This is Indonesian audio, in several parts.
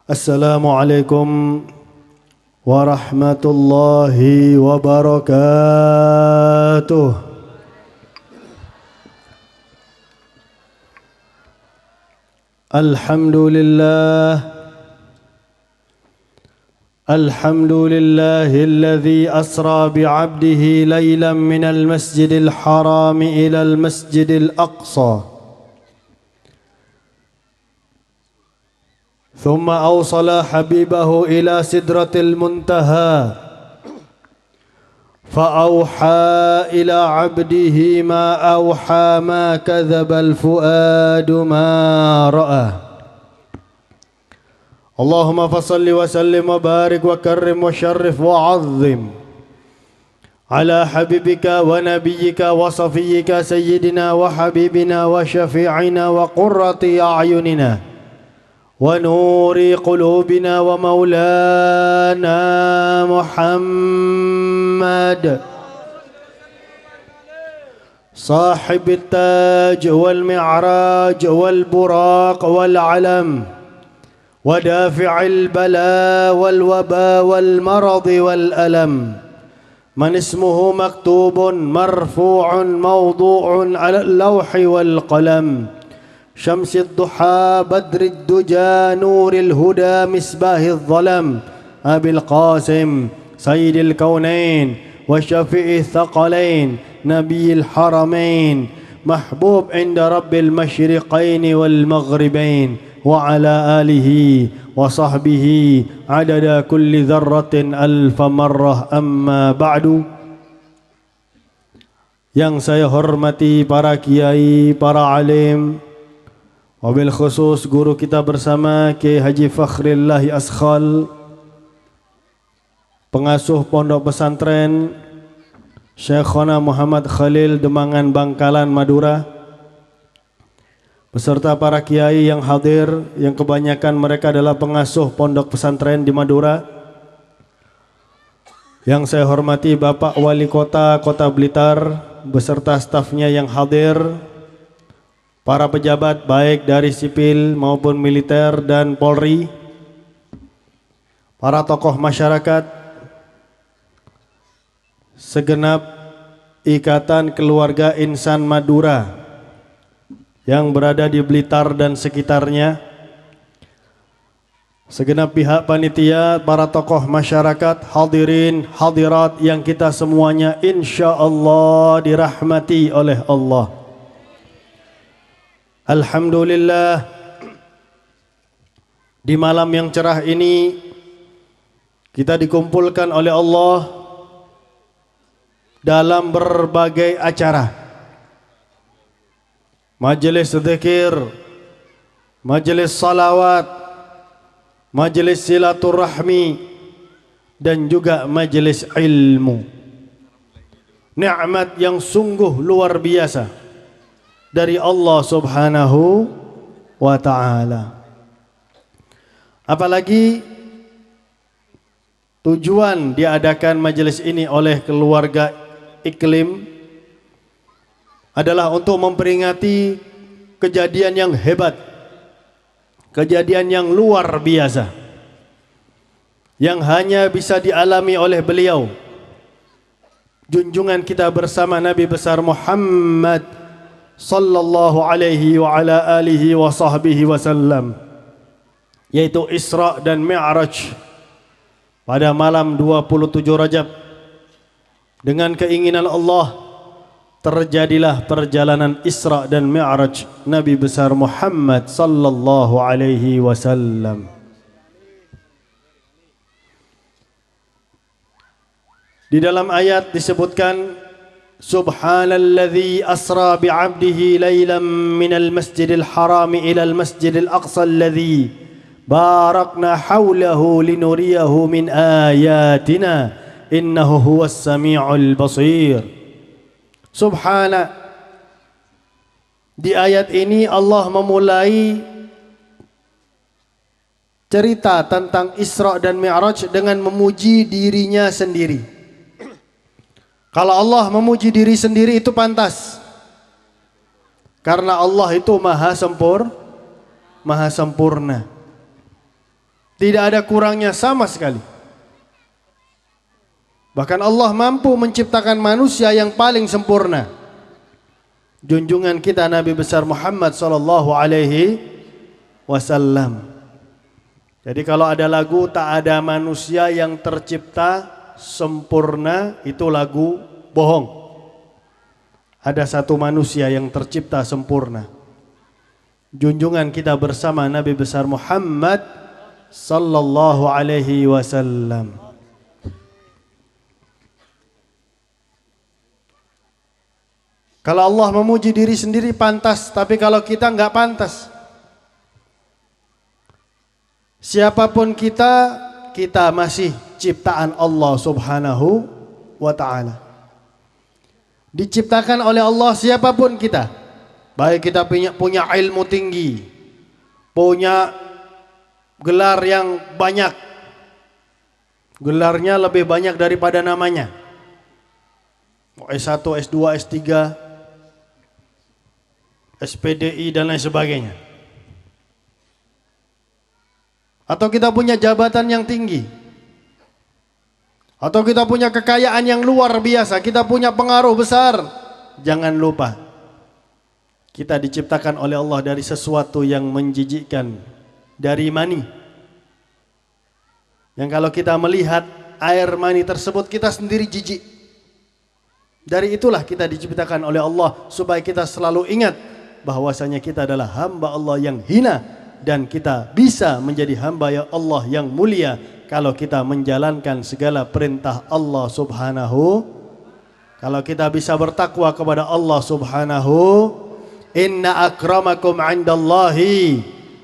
Assalamualaikum warahmatullahi wabarakatuh. Alhamdulillahilladzi asra bi'abdihi laylan minal masjidil harami ilal masjidil aqsa. ثم أوصل حبيبه إلى سدرة المنتهى فأوحى إلى عبده ما أوحى ما كذب الفؤاد ما رأى اللهم فصل وسلم وبارك وكرم وشرف وعظم على حبيبك ونبيك وصفيك سيدنا وحبيبنا وشفيعنا وقرة أعيننا ونور قلوبنا ومولانا محمد صاحب التاج والمعراج والبراق والعلم ودافع البلاء والوباء والمرض والألم من اسمه مكتوب مرفوع موضوع على اللوح والقلم شمس الضحى بدر الدجى نور الهدى مصباح الظلم أبي القاسم سيد الكونين وشفيع الثقلين نبي الحرمين محبوب عند رب المشرقين والمغربين وعلى آله وصحبه عدد كل ذرة ألف مرة أما بعد. Yang saya hormati para kiai, para alim, wabil khusus guru kita bersama Kiai Haji Fakhrillahi Askhal, pengasuh pondok pesantren Syekhona Muhammad Khalil Demangan Bangkalan Madura, beserta para kiai yang hadir yang kebanyakan mereka adalah pengasuh pondok pesantren di Madura. Yang saya hormati Bapak Wali Kota Kota Blitar beserta stafnya yang hadir, para pejabat baik dari sipil maupun militer dan Polri, para tokoh masyarakat, segenap ikatan keluarga insan Madura yang berada di Blitar dan sekitarnya, segenap pihak panitia, para tokoh masyarakat, hadirin, hadirat yang kita semuanya insya Allah dirahmati oleh Allah. Alhamdulillah, di malam yang cerah ini kita dikumpulkan oleh Allah dalam berbagai acara, majelis zikir, majelis salawat, majelis silaturahmi, dan juga majelis ilmu. Nikmat yang sungguh luar biasa dari Allah Subhanahu wa ta'ala. Apalagi tujuan diadakan majelis ini oleh keluarga Iklim adalah untuk memperingati kejadian yang hebat, kejadian yang luar biasa, yang hanya bisa dialami oleh beliau, junjungan kita bersama Nabi besar Muhammad sallallahu alaihi wa ala alihi wa sahbihi wasallam, yaitu Isra dan Mi'raj pada malam 27 Rajab. Dengan keinginan Allah terjadilah perjalanan Isra dan Mi'raj Nabi besar Muhammad sallallahu alaihi wasallam. Di dalam ayat disebutkan Subhanalladzi asra bi'abdihi laylan minal masjidil harami ilal masjidil aqsa alladzi barakna hawlahu linuriyahu min ayatina innahu huwas sami'ul basir. Subhana, di ayat ini Allah memulai cerita tentang Isra dan Mi'raj dengan memuji dirinya sendiri. Kalau Allah memuji diri sendiri itu pantas, karena Allah itu maha sempurna. Tidak ada kurangnya sama sekali. Bahkan Allah mampu menciptakan manusia yang paling sempurna. Junjungan kita Nabi besar Muhammad sallallahu alaihi wasallam. Jadi kalau ada lagu tak ada manusia yang tercipta sempurna, itu lagu bohong. Ada satu manusia yang tercipta sempurna. Junjungan kita bersama Nabi besar Muhammad sallallahu alaihi wasallam. Kalau Allah memuji diri sendiri pantas, tapi kalau kita enggak pantas. Siapapun kita, kita masih ciptaan Allah Subhanahu wa taala. Diciptakan oleh Allah siapapun kita. Baik kita punya ilmu tinggi, punya gelar yang banyak. Gelarnya lebih banyak daripada namanya. S1, S2, S3, SPDI dan lain sebagainya. Atau kita punya jabatan yang tinggi, atau kita punya kekayaan yang luar biasa, kita punya pengaruh besar. Jangan lupa, kita diciptakan oleh Allah dari sesuatu yang menjijikkan, dari mani. Yang kalau kita melihat air mani tersebut, kita sendiri jijik. Dari itulah kita diciptakan oleh Allah, supaya kita selalu ingat bahwasanya kita adalah hamba Allah yang hina, dan kita bisa menjadi hamba ya Allah yang mulia kalau kita menjalankan segala perintah Allah Subhanahu. Kalau kita bisa bertakwa kepada Allah Subhanahu. Inna akramakum indallahi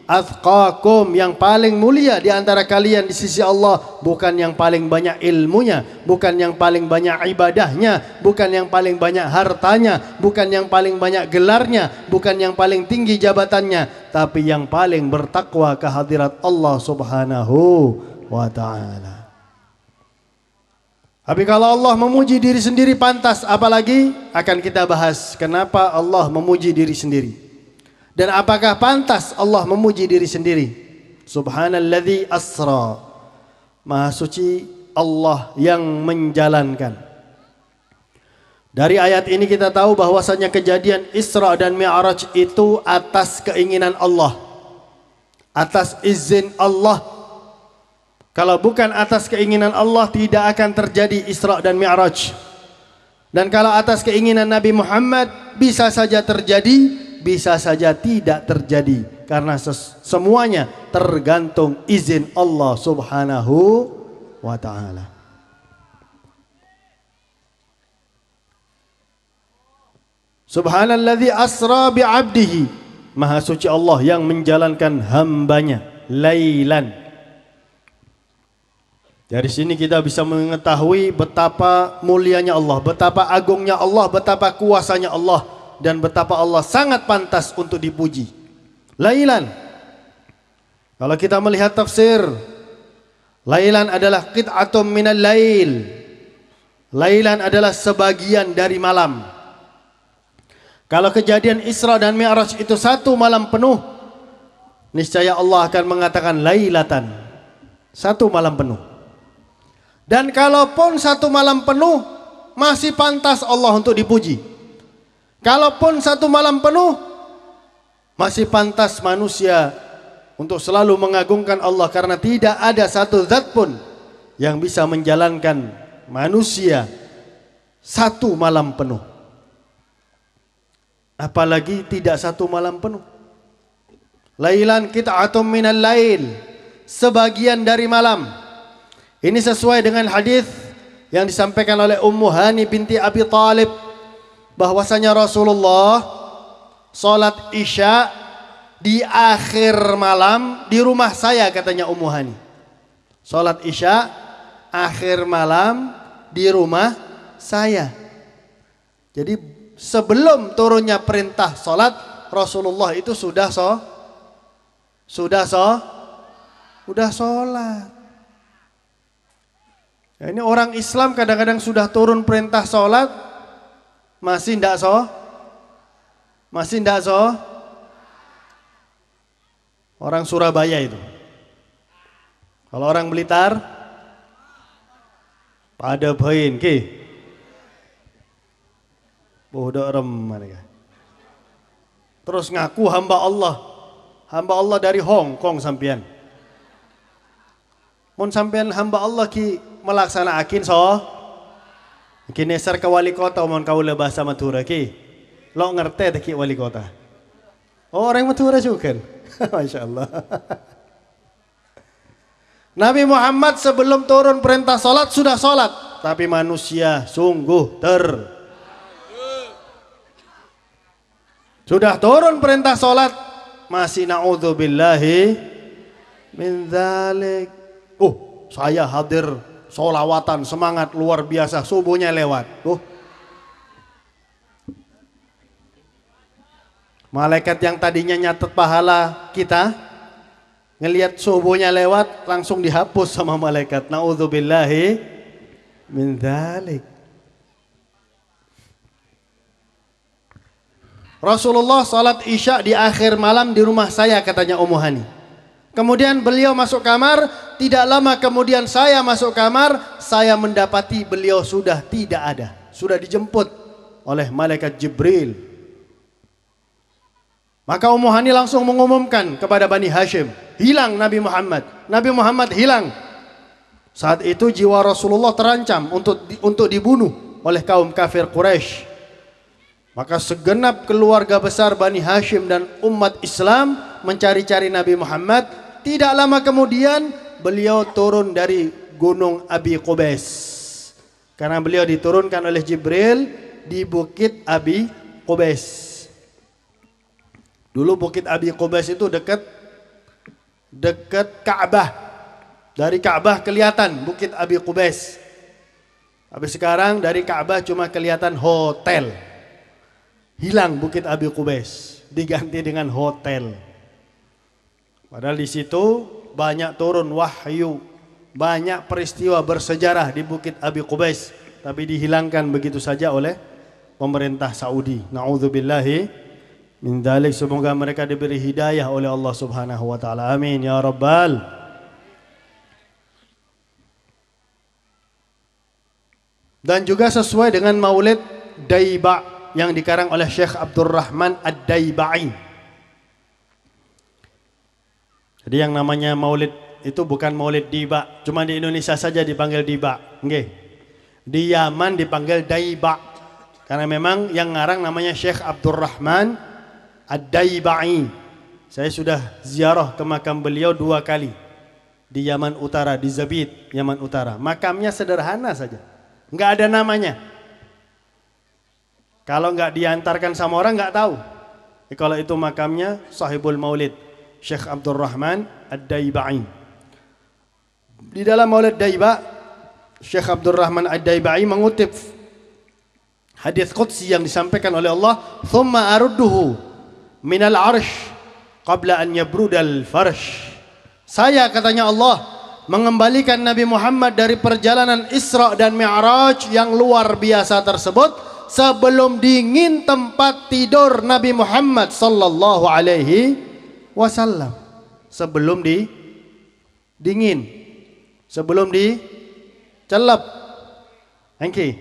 atqakum, yang paling mulia di antara kalian di sisi Allah bukan yang paling banyak ilmunya, bukan yang paling banyak ibadahnya, bukan yang paling banyak hartanya, bukan yang paling banyak gelarnya, bukan yang paling tinggi jabatannya, tapi yang paling bertakwa ke hadirat Allah Subhanahu wa taala. Tapi kalau Allah memuji diri sendiri pantas, apalagi akan kita bahas kenapa Allah memuji diri sendiri. Dan apakah pantas Allah memuji diri sendiri? Subhanalladzi asra. Maha suci Allah yang menjalankan. Dari ayat ini kita tahu bahwasanya kejadian Isra dan Mi'raj itu atas keinginan Allah, atas izin Allah. Kalau bukan atas keinginan Allah, tidak akan terjadi Isra dan Mi'raj. Dan kalau atas keinginan Nabi Muhammad, bisa saja terjadi, bisa saja tidak terjadi, karena semuanya tergantung izin Allah Subhanahu wa taala. Subhanalladzi asra bi'abdihi. Maha suci Allah yang menjalankan hambanya lailan. Dari sini kita bisa mengetahui betapa mulianya Allah, betapa agungnya Allah, betapa kuasanya Allah, dan betapa Allah sangat pantas untuk dipuji. Lailan. Kalau kita melihat tafsir, lailan adalah qit'atum minal lail. Lailan adalah sebagian dari malam. Kalau kejadian Isra dan Mi'raj itu satu malam penuh, niscaya Allah akan mengatakan lailatan, satu malam penuh. Dan kalaupun satu malam penuh, masih pantas Allah untuk dipuji. Kalaupun satu malam penuh, masih pantas manusia untuk selalu mengagungkan Allah, karena tidak ada satu zat pun yang bisa menjalankan manusia satu malam penuh. Apalagi tidak satu malam penuh. Lailan qit'atum minal lail, sebagian dari malam. Ini sesuai dengan hadis yang disampaikan oleh Ummu Hani binti Abi Thalib, bahwasanya Rasulullah salat Isya di akhir malam di rumah saya, katanya Ummu Hani. Salat Isya akhir malam di rumah saya. Jadi sebelum turunnya perintah salat, Rasulullah itu sudah salat. Ya, ini orang Islam kadang-kadang sudah turun perintah salat masih ndak Orang Surabaya itu. Kalau orang Blitar, pada bain ki. Bodoh rem. Terus ngaku hamba Allah dari Hong Kong sampean. Mun sampean hamba Allah ki melaksanakan ki neser ke wali kota mun kaula bahasa Madura ki. Lo ngerti tak ki wali kota? Oh, orang Madura juga kan? Masya Allah. Nabi Muhammad sebelum turun perintah sholat sudah sholat. Tapi manusia sungguh sudah turun perintah sholat masih na'udzubillahi min dzalik. Saya hadir sholawatan semangat luar biasa, subuhnya lewat. Malaikat yang tadinya nyatet pahala kita ngelihat subuhnya lewat langsung dihapus sama malaikat. Na'udzubillahi min dzalik. Rasulullah salat Isya di akhir malam di rumah saya, katanya Ummu Hani. Kemudian beliau masuk kamar, tidak lama kemudian saya masuk kamar, saya mendapati beliau sudah tidak ada, sudah dijemput oleh malaikat Jibril. Maka Ummu Hani langsung mengumumkan kepada Bani Hashim, hilang Nabi Muhammad. Nabi Muhammad hilang. Saat itu jiwa Rasulullah terancam untuk dibunuh oleh kaum kafir Quraisy. Maka segenap keluarga besar Bani Hashim dan umat Islam mencari-cari Nabi Muhammad. Tidak lama kemudian beliau turun dari gunung Abi Qubais. Karena beliau diturunkan oleh Jibril di bukit Abi Qubais. Dulu bukit Abi Qubais itu dekat Ka'bah. Dari Ka'bah kelihatan bukit Abi Qubais. Tapi sekarang dari Ka'bah cuma kelihatan hotel. Hilang bukit Abi Qubais, diganti dengan hotel. Padahal di situ banyak turun wahyu, banyak peristiwa bersejarah di bukit Abi Qubais, tapi dihilangkan begitu saja oleh pemerintah Saudi. Na'udzubillahi min dzalik. Semoga mereka diberi hidayah oleh Allah Subhanahu wa taala. Amin ya rabbal. Dan juga sesuai dengan Maulid Daiba yang dikarang oleh Syekh Abdurrahman Ad-Daibai. Jadi yang namanya maulid itu bukan maulid Diba, cuma di Indonesia saja dipanggil Diba. Nggih. Di Yaman dipanggil Daiba. Karena memang yang ngarang namanya Syekh Abdurrahman Ad-Daibai. Saya sudah ziarah ke makam beliau 2 kali. Di Yaman Utara, di Zabid, Yaman Utara. Makamnya sederhana saja. Enggak ada namanya. Kalau nggak diantarkan sama orang nggak tahu. Kalau itu makamnya Sahibul Maulid Syekh Abdurrahman Ad-Daibai. Di dalam Maulid Daiba, Syekh Abdurrahman Ad-Daibai mengutip hadis qudsi yang disampaikan oleh Allah, "Tsumma arudduhu minal arsh qabla an yabrudal farsh." Saya, katanya Allah, mengembalikan Nabi Muhammad dari perjalanan Isra dan Mi'raj yang luar biasa tersebut sebelum dingin tempat tidur Nabi Muhammad sallallahu alaihi wasallam. Sebelum dingin, sebelum dicelep. Engki.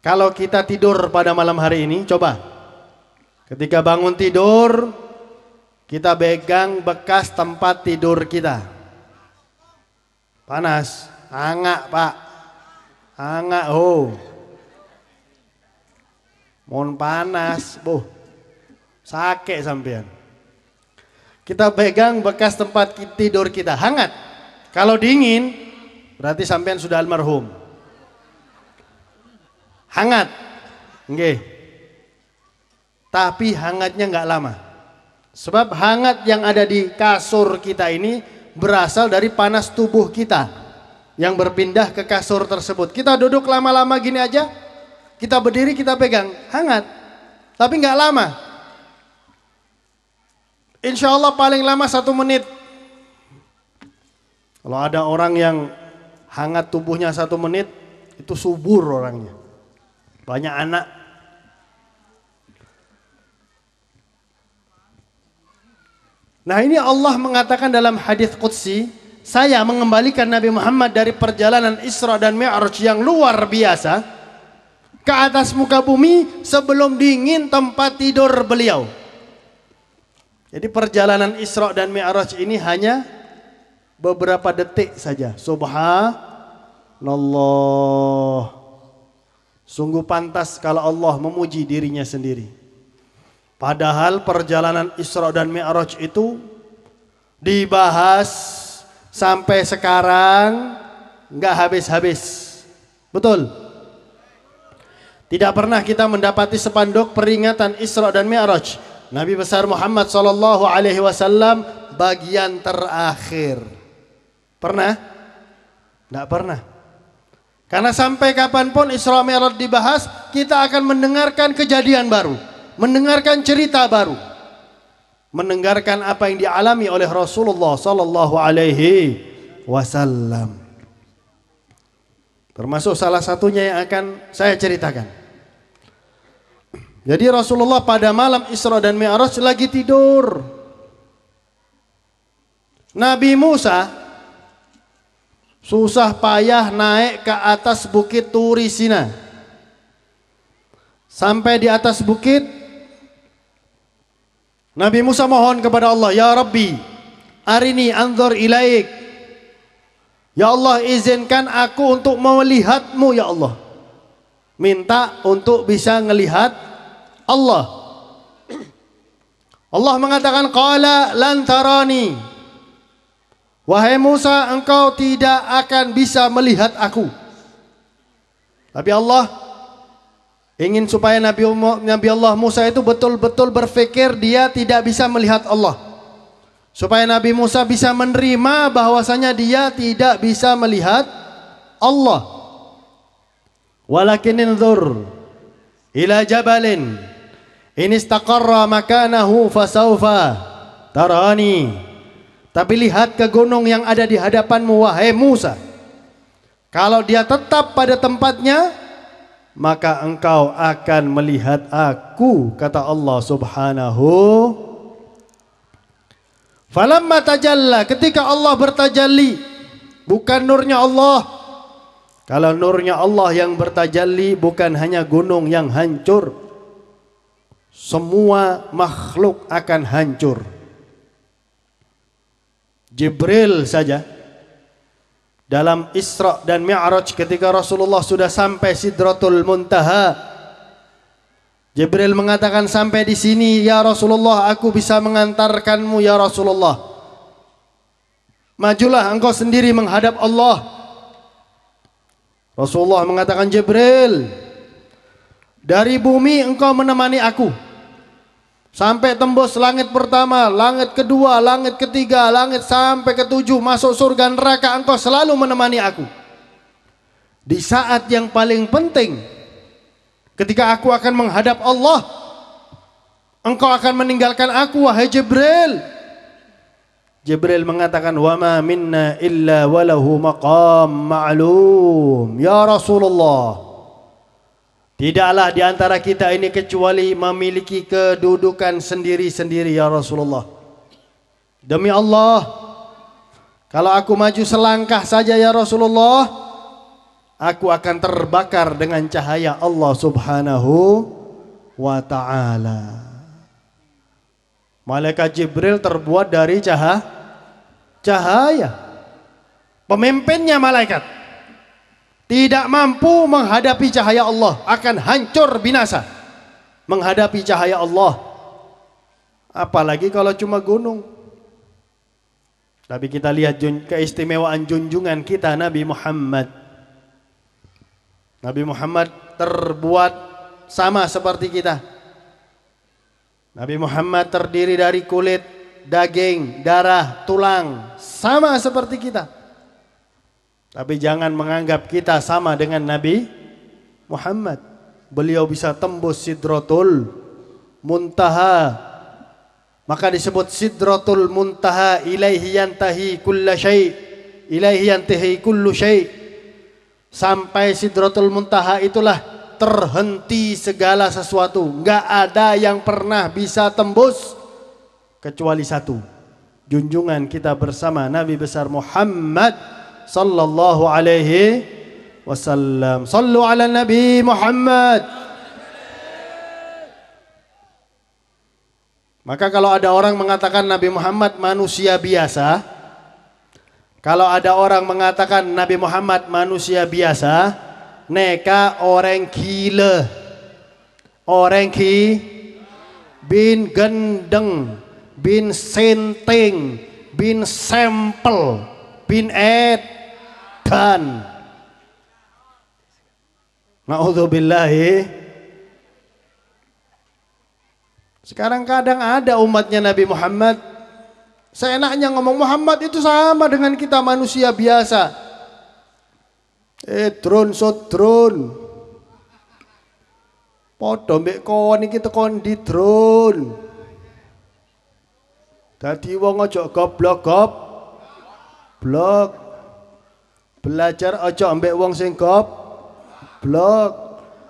Kalau kita tidur pada malam hari ini, coba. Ketika bangun tidur, kita pegang bekas tempat tidur kita. Panas, hangat, Pak. Hangat mohon panas, sakit sampean. Kita pegang bekas tempat tidur kita, hangat. Kalau dingin, berarti sampean sudah almarhum. Hangat, nggih. Tapi hangatnya nggak lama. Sebab hangat yang ada di kasur kita ini berasal dari panas tubuh kita yang berpindah ke kasur tersebut. Kita duduk lama-lama gini aja, kita berdiri, kita pegang, hangat. Tapi nggak lama. Insya Allah paling lama 1 menit. Kalau ada orang yang hangat tubuhnya 1 menit, itu subur orangnya. Banyak anak. Nah, ini Allah mengatakan dalam hadis qudsi, saya mengembalikan Nabi Muhammad dari perjalanan Isra dan Mi'raj yang luar biasa ke atas muka bumi sebelum dingin tempat tidur beliau. Jadi perjalanan Isra dan Mi'raj ini hanya beberapa detik saja. Subhanallah. Sungguh pantas kalau Allah memuji dirinya sendiri. Padahal perjalanan Isra dan Mi'raj itu dibahas sampai sekarang nggak habis-habis. Betul? Tidak pernah kita mendapati spanduk peringatan Isra dan Mi'raj Nabi besar Muhammad sallallahu alaihi wasallam bagian terakhir. Pernah? Tidak pernah. Karena sampai kapanpun Isra Mi'raj dibahas, kita akan mendengarkan kejadian baru, mendengarkan cerita baru, mendengarkan apa yang dialami oleh Rasulullah sallallahu alaihi wasallam. Termasuk salah satunya yang akan saya ceritakan. Jadi Rasulullah pada malam Isra dan Mi'raj lagi tidur. Nabi Musa susah payah naik ke atas bukit Turi Sina. Sampai di atas bukit, Nabi Musa mohon kepada Allah, Ya Rabbi, arini anzur ilaik. Ya Allah, izinkan aku untuk melihatmu ya Allah. Minta untuk bisa melihat Allah. Allah mengatakan, qala lan tarani. Wahai Musa, engkau tidak akan bisa melihat aku. Tapi Allah ingin supaya Nabi Allah Musa itu betul-betul berpikir dia tidak bisa melihat Allah. Supaya Nabi Musa bisa menerima bahwasanya dia tidak bisa melihat Allah. Walakin inzur ila jabalin in istaqarra makanahu fasawfa tarani. Tapi lihat ke gunung yang ada di hadapanmu wahai Musa. Kalau dia tetap pada tempatnya, maka engkau akan melihat aku, kata Allah Subhanahu. Falamma tajalla, ketika Allah bertajalli, bukan nurnya Allah. Kalau nurnya Allah yang bertajalli, bukan hanya gunung yang hancur, semua makhluk akan hancur. Jibril saja dalam Isra dan Mi'raj ketika Rasulullah sudah sampai Sidratul Muntaha, Jibril mengatakan, sampai di sini ya Rasulullah, aku bisa mengantarkanmu ya Rasulullah. Majulah engkau sendiri menghadap Allah. Rasulullah mengatakan, Jibril, dari bumi engkau menemani aku sampai tembus langit pertama, langit kedua, langit ketiga, langit sampai ketujuh, masuk surga neraka, engkau selalu menemani aku. Di saat yang paling penting, ketika aku akan menghadap Allah, engkau akan meninggalkan aku wahai Jibril. Jibril mengatakan, wa ma minna illa walahu maqam ma'lum. Ya Rasulullah, tidaklah di antara kita ini kecuali memiliki kedudukan sendiri-sendiri ya Rasulullah. Demi Allah, kalau aku maju selangkah saja ya Rasulullah, aku akan terbakar dengan cahaya Allah Subhanahu wa ta'ala. Malaikat Jibril terbuat dari cahaya. Pemimpinnya malaikat tidak mampu menghadapi cahaya Allah, akan hancur binasa menghadapi cahaya Allah. Apalagi kalau cuma gunung. Tapi kita lihat keistimewaan junjungan kita Nabi Muhammad. Nabi Muhammad terbuat sama seperti kita. Nabi Muhammad terdiri dari kulit, daging, darah, tulang, sama seperti kita. Tapi jangan menganggap kita sama dengan Nabi Muhammad. Beliau bisa tembus Sidratul Muntaha. Maka disebut Sidratul Muntaha, ilaihi yantahi kulla syai', ilaihi yantahi kullu syai'. Sampai Sidratul Muntaha itulah terhenti segala sesuatu. Enggak ada yang pernah bisa tembus kecuali satu, junjungan kita bersama Nabi besar Muhammad sallallahu alaihi wasallam. Sallu ala Nabi Muhammad. Maka kalau ada orang mengatakan Nabi Muhammad manusia biasa, kalau ada orang mengatakan Nabi Muhammad manusia biasa, neka orang gila, orang bin gendeng, bin senting, bin sampel, bin edan. Na'udzubillahi. Sekarang kadang ada umatnya Nabi Muhammad, seenaknya ngomong Muhammad itu sama dengan kita manusia biasa. Drone drone. Padha mbek kon iki tekon di drone. Dadi wong aja goblok. Belajar aja ambek wong sing goblok.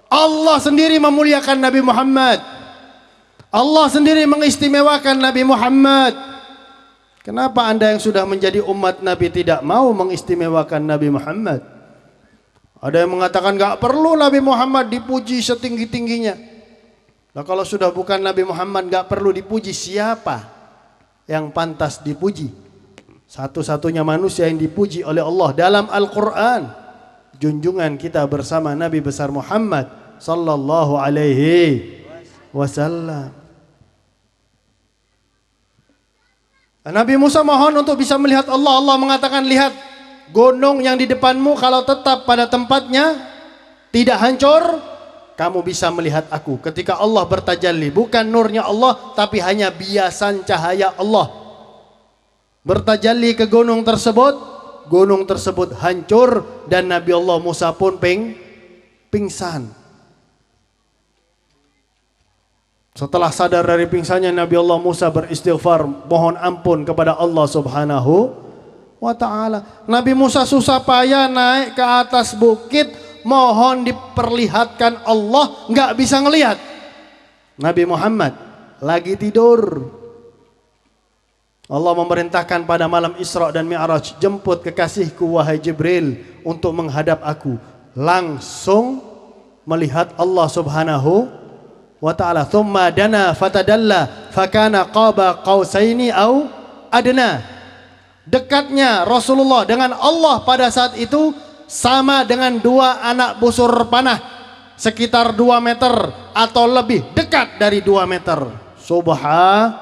Allah sendiri memuliakan Nabi Muhammad. Allah sendiri mengistimewakan Nabi Muhammad. Kenapa Anda yang sudah menjadi umat Nabi tidak mau mengistimewakan Nabi Muhammad? Ada yang mengatakan gak perlu Nabi Muhammad dipuji setinggi-tingginya. Nah kalau sudah bukan Nabi Muhammad gak perlu dipuji, siapa yang pantas dipuji? Satu-satunya manusia yang dipuji oleh Allah dalam Al-Quran, junjungan kita bersama Nabi besar Muhammad sallallahu alaihi wasallam. Nabi Musa mohon untuk bisa melihat Allah. Allah mengatakan, lihat gunung yang di depanmu kalau tetap pada tempatnya, tidak hancur, kamu bisa melihat aku. Ketika Allah bertajalli, bukan nurnya Allah, tapi hanya biasan cahaya Allah bertajalli ke gunung tersebut hancur, dan Nabi Allah Musa pun pingsan. Setelah sadar dari pingsannya, Nabi Allah Musa beristighfar, mohon ampun kepada Allah Subhanahu wa ta'ala. Nabi Musa susah payah naik ke atas bukit, mohon diperlihatkan Allah, nggak bisa ngelihat. Nabi Muhammad lagi tidur. Allah memerintahkan pada malam Isra dan Mi'raj, jemput kekasihku wahai Jibril untuk menghadap aku. Langsung melihat Allah Subhanahu wa ta'ala. Thumma dana fatadalla fakana qaba qausaini au adna. Dekatnya Rasulullah dengan Allah pada saat itu sama dengan dua anak busur panah, sekitar 2 meter atau lebih, dekat dari 2 meter. Subhanallah.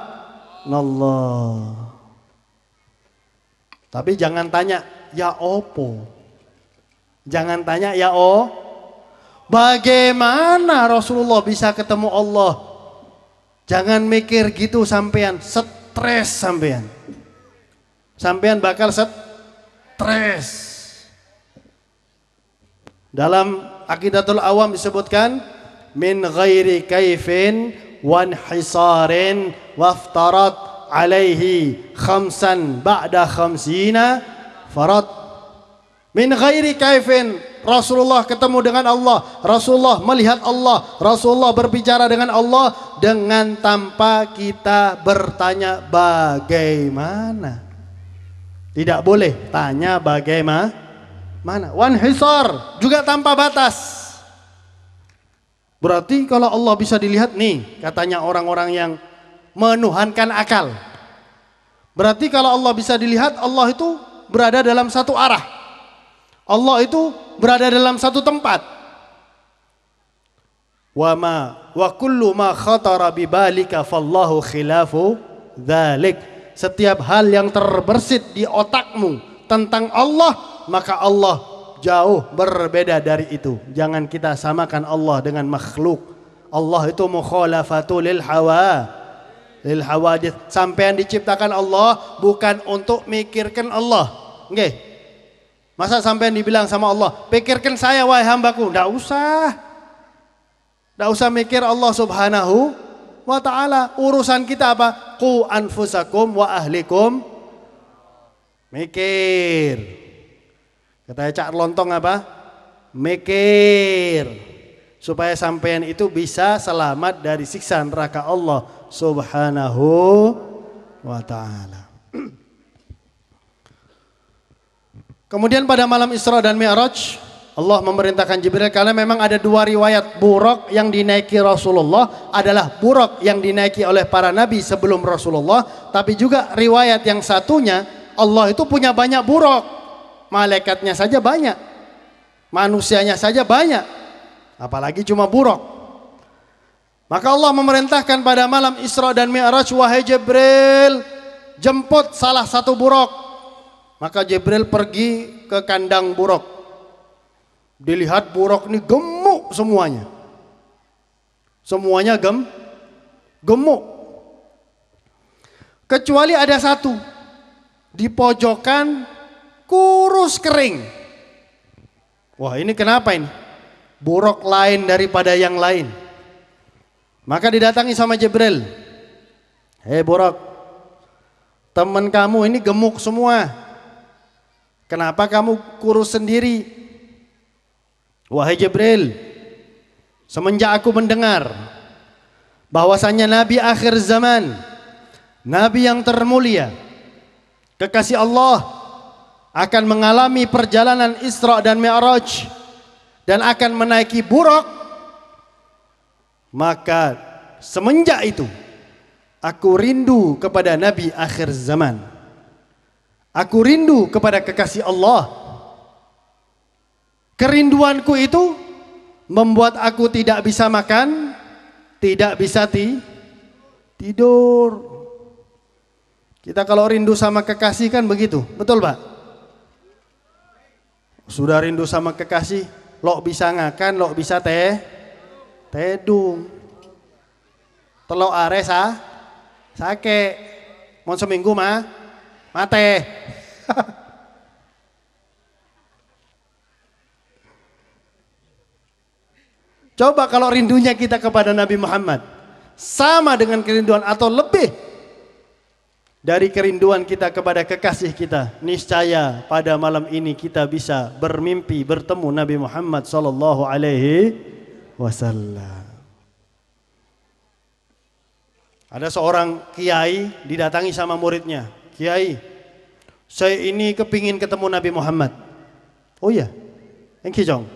Tapi jangan tanya ya opo, jangan tanya ya bagaimana Rasulullah bisa ketemu Allah? Jangan mikir gitu sampean, stres sampean. Sampean bakal stres. Dalam Aqidatul Awam disebutkan min ghairi kaifin wan hisarin waftarat alaihi khamsan ba'da khamsina farad. Min ghairi kaifin, Rasulullah ketemu dengan Allah, Rasulullah melihat Allah, Rasulullah berbicara dengan Allah dengan tanpa kita bertanya bagaimana. Tidak boleh tanya bagaimana. Wan hisar, juga tanpa batas. Berarti kalau Allah bisa dilihat nih, katanya orang-orang yang menuhankan akal. Berarti kalau Allah bisa dilihat, Allah itu berada dalam satu arah. Allah itu berada dalam satu tempat. Wa kullu ma khatara bibalika fallahu khilafu dzalik. Setiap hal yang terbersit di otakmu tentang Allah, maka Allah jauh berbeda dari itu. Jangan kita samakan Allah dengan makhluk. Allah itu mukhalafatu lil hawadits. Sampai yang diciptakan Allah bukan untuk mikirkan Allah. Nggih. Masa sampean dibilang sama Allah, pikirkan saya wahai hambaku. Nggak usah. Nggak usah mikir Allah Subhanahu wa ta'ala. Urusan kita apa? Qu anfusakum wa ahlikum. Mikir. Katanya Cak Lontong apa? Mikir. Supaya sampean itu bisa selamat dari siksa neraka Allah Subhanahu wa ta'ala. Kemudian pada malam Isra dan Mi'raj, Allah memerintahkan Jibril, karena memang ada dua riwayat, buraq yang dinaiki Rasulullah adalah buraq yang dinaiki oleh para nabi sebelum Rasulullah, tapi juga riwayat yang satunya, Allah itu punya banyak buraq, malaikatnya saja banyak, manusianya saja banyak, apalagi cuma buraq. Maka Allah memerintahkan pada malam Isra dan Mi'raj, wahai Jibril, jemput salah satu buraq. Maka Jibril pergi ke kandang buraq. Dilihat buraq ini gemuk semuanya. Semuanya gemuk. Kecuali ada satu. Di pojokan kurus kering. Wah, ini kenapa ini? Buraq lain daripada yang lain. Maka didatangi sama Jibril. Hei buraq, teman kamu ini gemuk semua. Kenapa kamu kurus sendiri? Wahai Jibril, semenjak aku mendengar bahwasannya Nabi akhir zaman, Nabi yang termulia, kekasih Allah, akan mengalami perjalanan Isra dan Mi'raj dan akan menaiki buraq, maka semenjak itu aku rindu kepada Nabi akhir zaman. Aku rindu kepada kekasih Allah. Kerinduanku itu membuat aku tidak bisa makan, tidak bisa tidur. Kita kalau rindu sama kekasih kan begitu, betul Pak? Sudah rindu sama kekasih, lo bisa ngakan, lo bisa tedung. Telo are sake, mau seminggu mate. Coba kalau rindunya kita kepada Nabi Muhammad sama dengan kerinduan atau lebih dari kerinduan kita kepada kekasih kita, niscaya pada malam ini kita bisa bermimpi bertemu Nabi Muhammad sallallahu alaihi wasallam. Ada seorang kiai didatangi sama muridnya. Kiai, saya ini kepingin ketemu Nabi Muhammad. Oh iya, engki jong.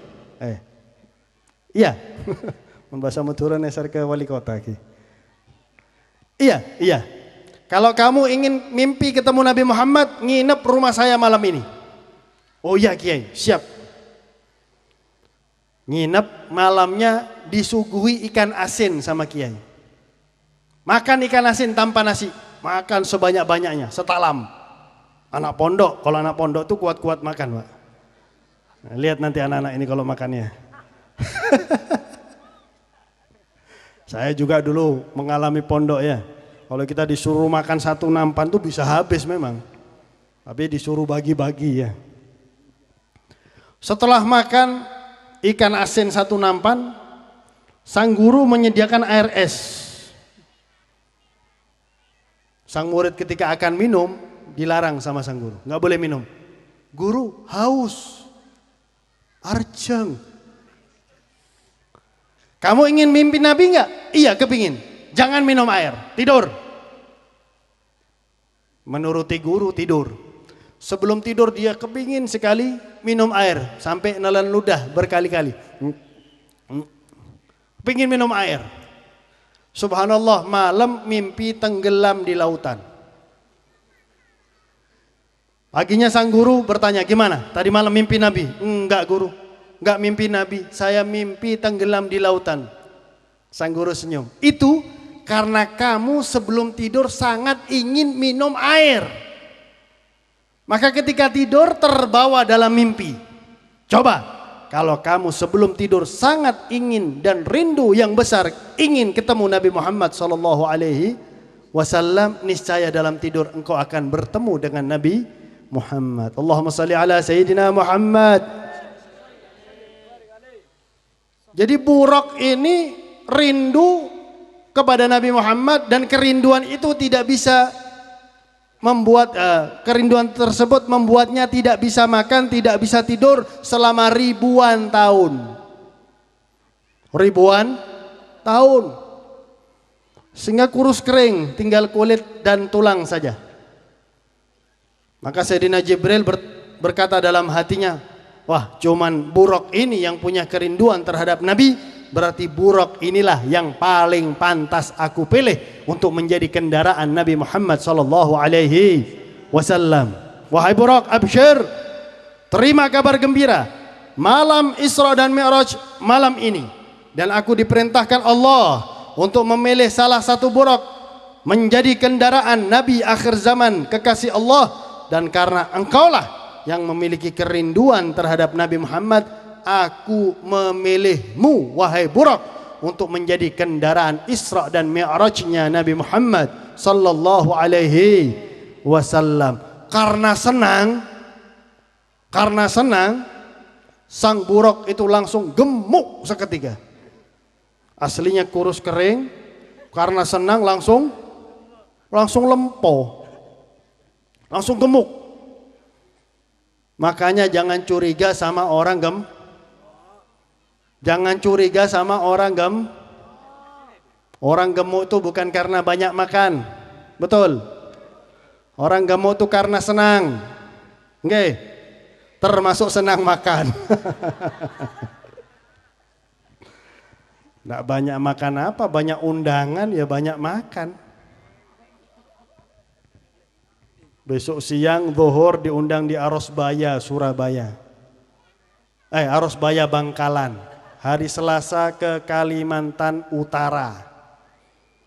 Iya, membahasa Madura nesar ke wali kota. Iya. Kalau kamu ingin mimpi ketemu Nabi Muhammad, nginep rumah saya malam ini. Oh iya Kiai, siap. Nginep malamnya disuguhi ikan asin sama Kiai. Makan ikan asin tanpa nasi, makan sebanyak-banyaknya, setalam. Anak pondok, kalau anak pondok tuh kuat-kuat makan Pak. Nah, lihat nanti anak-anak ini kalau makannya. Saya juga dulu mengalami pondok ya. Kalau kita disuruh makan satu nampan tuh bisa habis memang. Tapi disuruh bagi-bagi ya. Setelah makan ikan asin satu nampan, sang guru menyediakan air es. Sang murid ketika akan minum dilarang sama sang guru, nggak boleh minum. Guru haus, arjeng. Kamu ingin mimpi Nabi enggak? Iya, kepingin. Jangan minum air, tidur. Menuruti guru, tidur. Sebelum tidur dia kepingin sekali minum air, sampai nelan ludah berkali-kali. Kepingin minum air. Subhanallah, malam mimpi tenggelam di lautan. Paginya sang guru bertanya, gimana? Tadi malam mimpi Nabi? Enggak guru. Enggak mimpi Nabi, saya mimpi tenggelam di lautan. Sang guru senyum. Itu karena kamu sebelum tidur sangat ingin minum air. Maka ketika tidur terbawa dalam mimpi. Coba, kalau kamu sebelum tidur sangat ingin dan rindu yang besar ingin ketemu Nabi Muhammad SAW, niscaya dalam tidur engkau akan bertemu dengan Nabi Muhammad. Allahumma salli ala Sayyidina Muhammad. Jadi buraq ini rindu kepada Nabi Muhammad dan kerinduan itu tidak bisa membuat kerinduan tersebut membuatnya tidak bisa makan, tidak bisa tidur selama ribuan tahun. Ribuan tahun. Sehingga kurus kering, tinggal kulit dan tulang saja. Maka Sayyidina Jibril berkata dalam hatinya, wah cuman Buraq ini yang punya kerinduan terhadap Nabi, berarti Buraq inilah yang paling pantas aku pilih untuk menjadi kendaraan Nabi Muhammad sallallahu alaihi wasallam. Wahai Buraq, absyir, terima kabar gembira, malam Isra dan Mi'raj malam ini, dan aku diperintahkan Allah untuk memilih salah satu Buraq menjadi kendaraan Nabi akhir zaman kekasih Allah. Dan karena engkaulah yang memiliki kerinduan terhadap Nabi Muhammad, aku memilihmu wahai Buraq untuk menjadi kendaraan Isra dan Mi'rajnya Nabi Muhammad sallallahu alaihi wasallam. Karena senang, sang Buraq itu langsung gemuk seketika. Aslinya kurus kering, karena senang langsung lempoh, langsung gemuk. Makanya jangan curiga sama orang Orang gemuk itu bukan karena banyak makan, betul. Orang gemuk itu karena senang, nggih, termasuk senang makan. Nggak banyak makan apa, banyak undangan ya banyak makan. Besok siang zuhur diundang di Arosbaya Surabaya, Arosbaya Bangkalan. Hari Selasa ke Kalimantan Utara,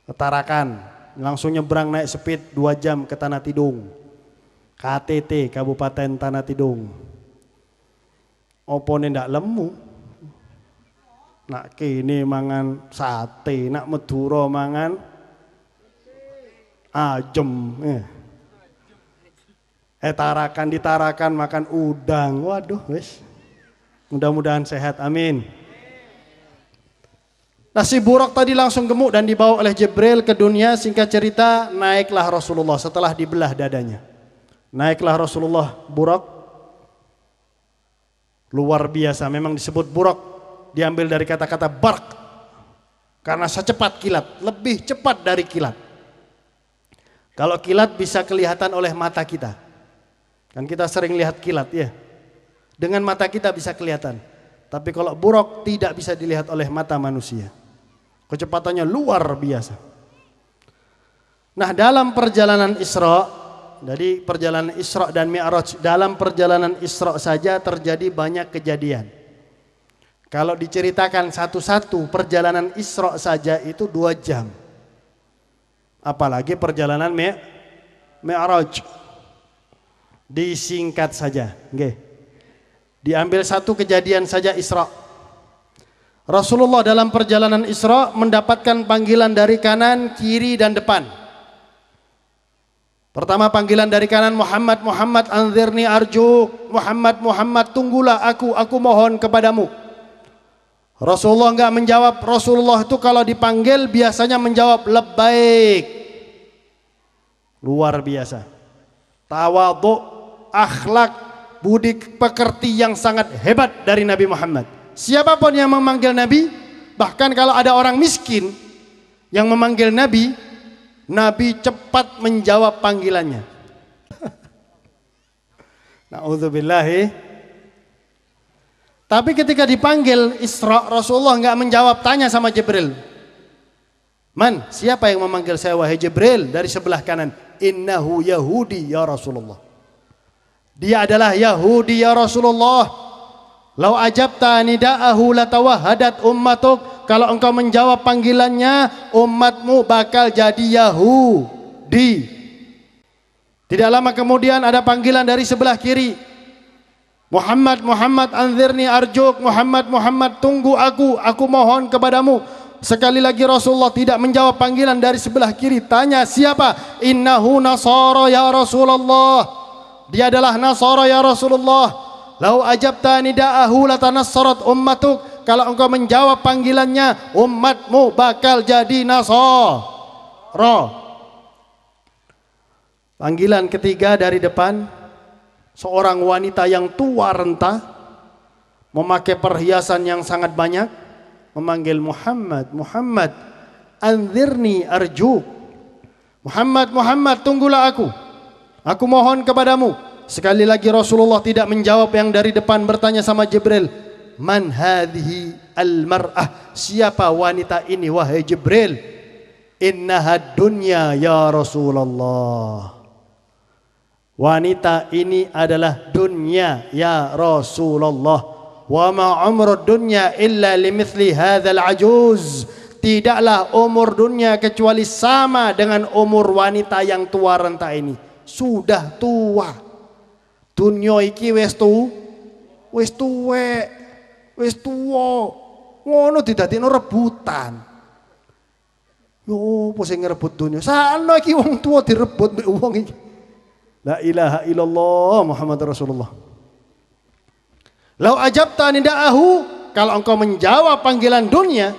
Tarakan, langsung nyebrang naik speed 2 jam ke Tanah Tidung, KTT Kabupaten Tanah Tidung. Opone ndak lemu, nak kini mangan sate, nak Madura mangan ajem. Tarakan, di Tarakan makan udang. Waduh, wis. Mudah-mudahan sehat, amin. Nah, si Buraq tadi langsung gemuk dan dibawa oleh Jibril ke dunia. Singkat cerita, naiklah Rasulullah setelah dibelah dadanya. Naiklah Rasulullah Buraq. Luar biasa, memang disebut Buraq diambil dari kata-kata barq, karena secepat kilat, lebih cepat dari kilat. Kalau kilat bisa kelihatan oleh mata kita. Kan kita sering lihat kilat ya, dengan mata kita bisa kelihatan. Tapi kalau Buraq tidak bisa dilihat oleh mata manusia. Kecepatannya luar biasa. Nah, dalam perjalanan Isra, jadi perjalanan Isra dan Mi'raj, dalam perjalanan Isra saja terjadi banyak kejadian. Kalau diceritakan satu-satu perjalanan Isra saja itu 2 jam. Apalagi perjalanan Mi'raj. Disingkat saja, nggih. Diambil satu kejadian saja Isra. Rasulullah dalam perjalanan Isra mendapatkan panggilan dari kanan, kiri dan depan. Pertama panggilan dari kanan, Muhammad, Muhammad anzirni arjuk. Muhammad, Muhammad tunggulah aku mohon kepadamu. Rasulullah enggak menjawab. Rasulullah itu kalau dipanggil biasanya menjawab labbaik. Luar biasa. Tawadhu, akhlak, budi pekerti yang sangat hebat dari Nabi Muhammad. Siapapun yang memanggil Nabi, bahkan kalau ada orang miskin yang memanggil Nabi, Nabi cepat menjawab panggilannya. Na'udzubillahi. Tapi ketika dipanggil Isra, Rasulullah enggak menjawab, tanya sama Jibril. Man, siapa yang memanggil saya wahai Jibril? Dari sebelah kanan. Innahu Yahudi ya Rasulullah. Dia adalah Yahudi ya Rasulullah. Lau ajabta nida'ahu latawahhadat ummatuk. Kalau engkau menjawab panggilannya, umatmu bakal jadi Yahudi. Tidak lama kemudian ada panggilan dari sebelah kiri. Muhammad, Muhammad anzirni arjuk. Muhammad, Muhammad tunggu aku mohon kepadamu. Sekali lagi Rasulullah tidak menjawab panggilan dari sebelah kiri. Tanya siapa? Innahu Nasara ya Rasulullah. Dia adalah Nasara ya Rasulullah. Lau ajabta nida'ahu latanassarat ummatuk. Kalau engkau menjawab panggilannya, umatmu bakal jadi Nasara. Panggilan ketiga dari depan, seorang wanita yang tua renta, memakai perhiasan yang sangat banyak, memanggil Muhammad, Muhammad anzirni arjuk. Muhammad, Muhammad tunggulah aku mohon kepadamu. Sekali lagi Rasulullah tidak menjawab yang dari depan, bertanya sama Jibril, man hadhihi al-mar'ah, siapa wanita ini wahai Jibril? Innaha dunya ya Rasulullah, wanita ini adalah dunia ya Rasulullah. Wa ma umrud dunya illa limithli hadzal ajuz, tidaklah umur dunia kecuali sama dengan umur wanita yang tua renta ini, sudah tua. Dunia iki wis tuwek, wis tuwa, ngono didadekno rebutan. Yo, apa sing ngerebut dunia? Sakno iki wong tuwa direbut mbek wong iki. La ilaha illallah Muhammad Rasulullah. Lau ajabta nida'ahu, kalau engkau menjawab panggilan dunia,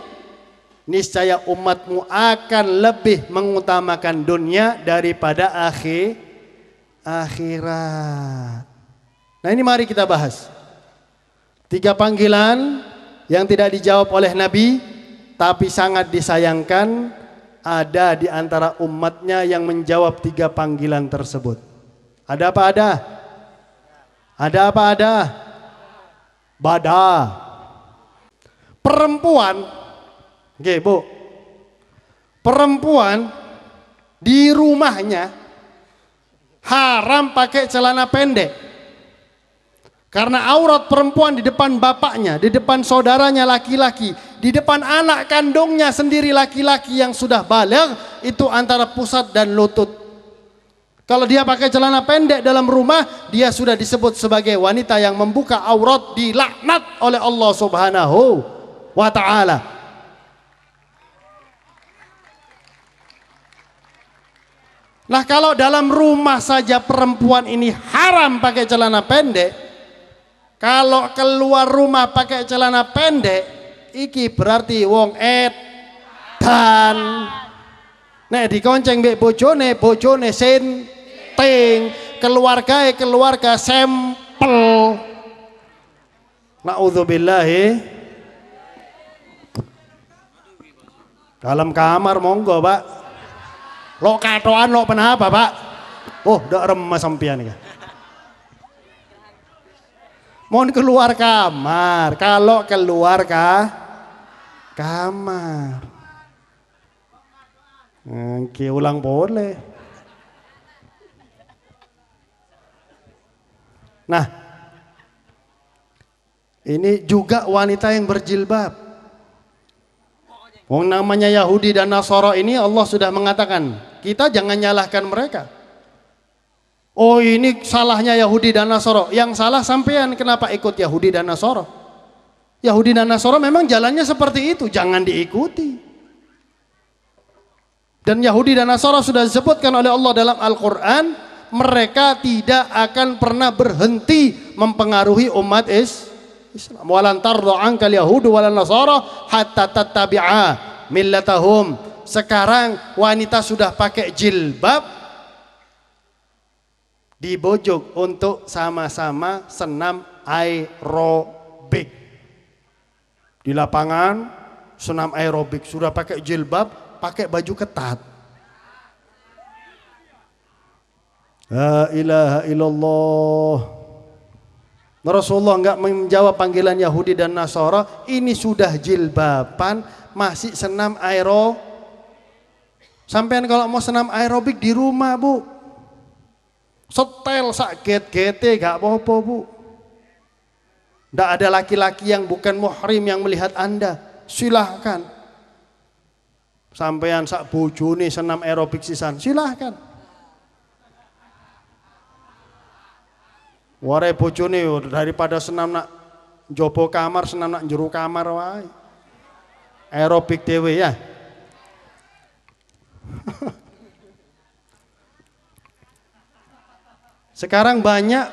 niscaya umatmu akan lebih mengutamakan dunia daripada akhirat. Nah, ini mari kita bahas 3 panggilan yang tidak dijawab oleh Nabi tapi sangat disayangkan ada di antara umatnya yang menjawab 3 panggilan tersebut. Ada apa ada? Ada apa ada? Bada. Perempuan, oke Bu, perempuan di rumahnya haram pakai celana pendek. Karena aurat perempuan di depan bapaknya, di depan saudaranya laki-laki, di depan anak kandungnya sendiri laki-laki yang sudah baligh, itu antara pusat dan lutut. Kalau dia pakai celana pendek dalam rumah, dia sudah disebut sebagai wanita yang membuka aurat, dilaknat oleh Allah Subhanahu wa ta'ala. Nah, kalau dalam rumah saja perempuan ini haram pakai celana pendek, kalau keluar rumah pakai celana pendek, iki berarti wong edan. Nek dikonceng mbek bojone, bojone senting, keluarga sampel. Naudzubillahi. Dalam kamar monggo, Pak. Lo katoan lo penapa, Pak? Oh, ndak remes sampean iki. Mohon keluar kamar. Kalau keluar kamar, Oke, ulang boleh. Nah, ini juga wanita yang berjilbab. Wong namanya Yahudi dan Nasara ini Allah sudah mengatakan, kita jangan nyalahkan mereka. Oh, ini salahnya Yahudi dan Nasara. Yang salah sampean, kenapa ikut Yahudi dan Nasara? Yahudi dan Nasara memang jalannya seperti itu, jangan diikuti. Dan Yahudi dan Nasara sudah disebutkan oleh Allah dalam Al-Quran, mereka tidak akan pernah berhenti mempengaruhi umat Islam. Walan tarda ankal yahudu walan nasara hatta tattabi'a millatahum. Sekarang wanita sudah pakai jilbab, dibojok untuk sama-sama senam aerobik di lapangan. Senam aerobik sudah pakai jilbab, pakai baju ketat. La ilaha illallah. Rasulullah enggak menjawab panggilan Yahudi dan Nasara. Ini sudah jilbaban masih senam aero. Sampean kalau mau senam aerobik di rumah, Bu, setel sak get-gete gak apa-apa, Bu. Nggak ada laki-laki yang bukan muhrim yang melihat Anda, silahkan. Sampean sak bojone senam aerobik sisan, silahkan. Warai bojone daripada senam nak jopo kamar, senam nak jero kamar wae. Aerobik dhewe ya. Sekarang banyak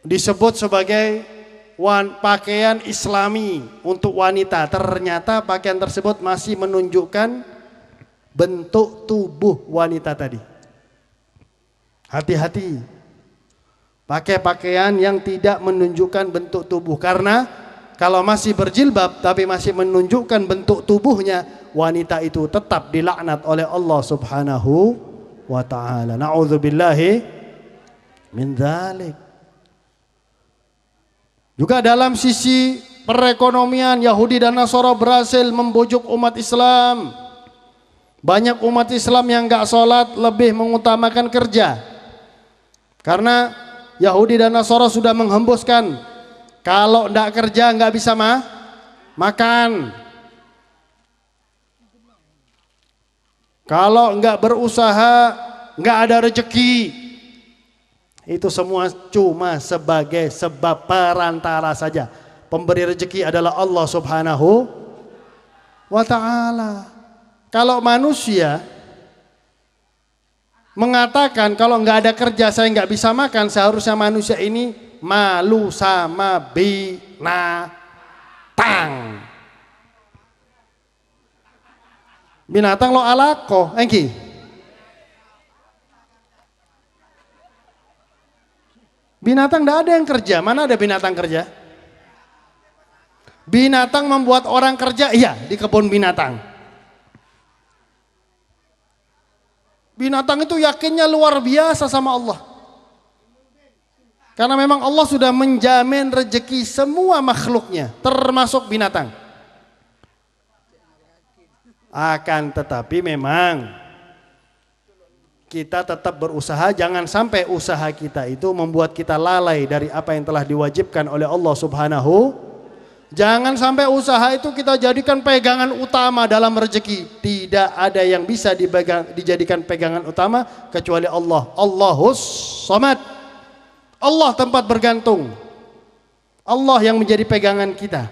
disebut sebagai pakaian Islami untuk wanita. Ternyata pakaian tersebut masih menunjukkan bentuk tubuh wanita tadi. Hati-hati. Pakai pakaian yang tidak menunjukkan bentuk tubuh. Karena kalau masih berjilbab tapi masih menunjukkan bentuk tubuhnya, wanita itu tetap dilaknat oleh Allah Subhanahu wa ta'ala. Na'udzubillahi min dzalik. Juga dalam sisi perekonomian, Yahudi dan Nasara berhasil membujuk umat Islam. Banyak umat Islam yang gak sholat lebih mengutamakan kerja. Karena Yahudi dan Nasara sudah menghembuskan, kalau ndak kerja nggak bisa makan. Kalau nggak berusaha nggak ada rezeki. Itu semua cuma sebagai sebab perantara saja. Pemberi rezeki adalah Allah Subhanahu wa ta'ala. Kalau manusia mengatakan kalau nggak ada kerja saya nggak bisa makan, seharusnya manusia ini malu sama binatang. Binatang lo alako, engki. Binatang nggak ada yang kerja, mana ada binatang kerja? Binatang membuat orang kerja, iya di kebun binatang. Binatang itu yakinnya luar biasa sama Allah. Karena memang Allah sudah menjamin rezeki semua makhluknya, termasuk binatang. Akan tetapi memang kita tetap berusaha, jangan sampai usaha kita itu membuat kita lalai dari apa yang telah diwajibkan oleh Allah Subhanahu. Jangan sampai usaha itu kita jadikan pegangan utama dalam rezeki. Tidak ada yang bisa dijadikan pegangan utama kecuali Allah. Allahus Samad. Allah tempat bergantung. Allah yang menjadi pegangan kita.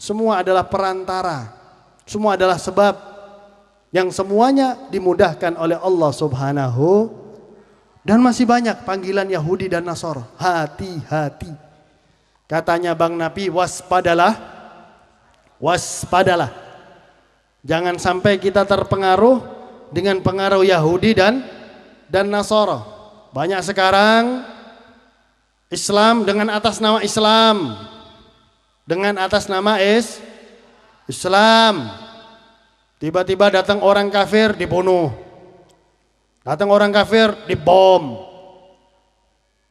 Semua adalah perantara. Semua adalah sebab yang semuanya dimudahkan oleh Allah Subhanahu. Dan masih banyak panggilan Yahudi dan Nasara. Hati-hati. Katanya Bang Nabi, waspadalah, waspadalah. Jangan sampai kita terpengaruh dengan pengaruh Yahudi dan Nasara. Banyak sekarang Islam dengan atas nama Islam, dengan atas nama Islam. Tiba-tiba datang orang kafir dibunuh, datang orang kafir dibom.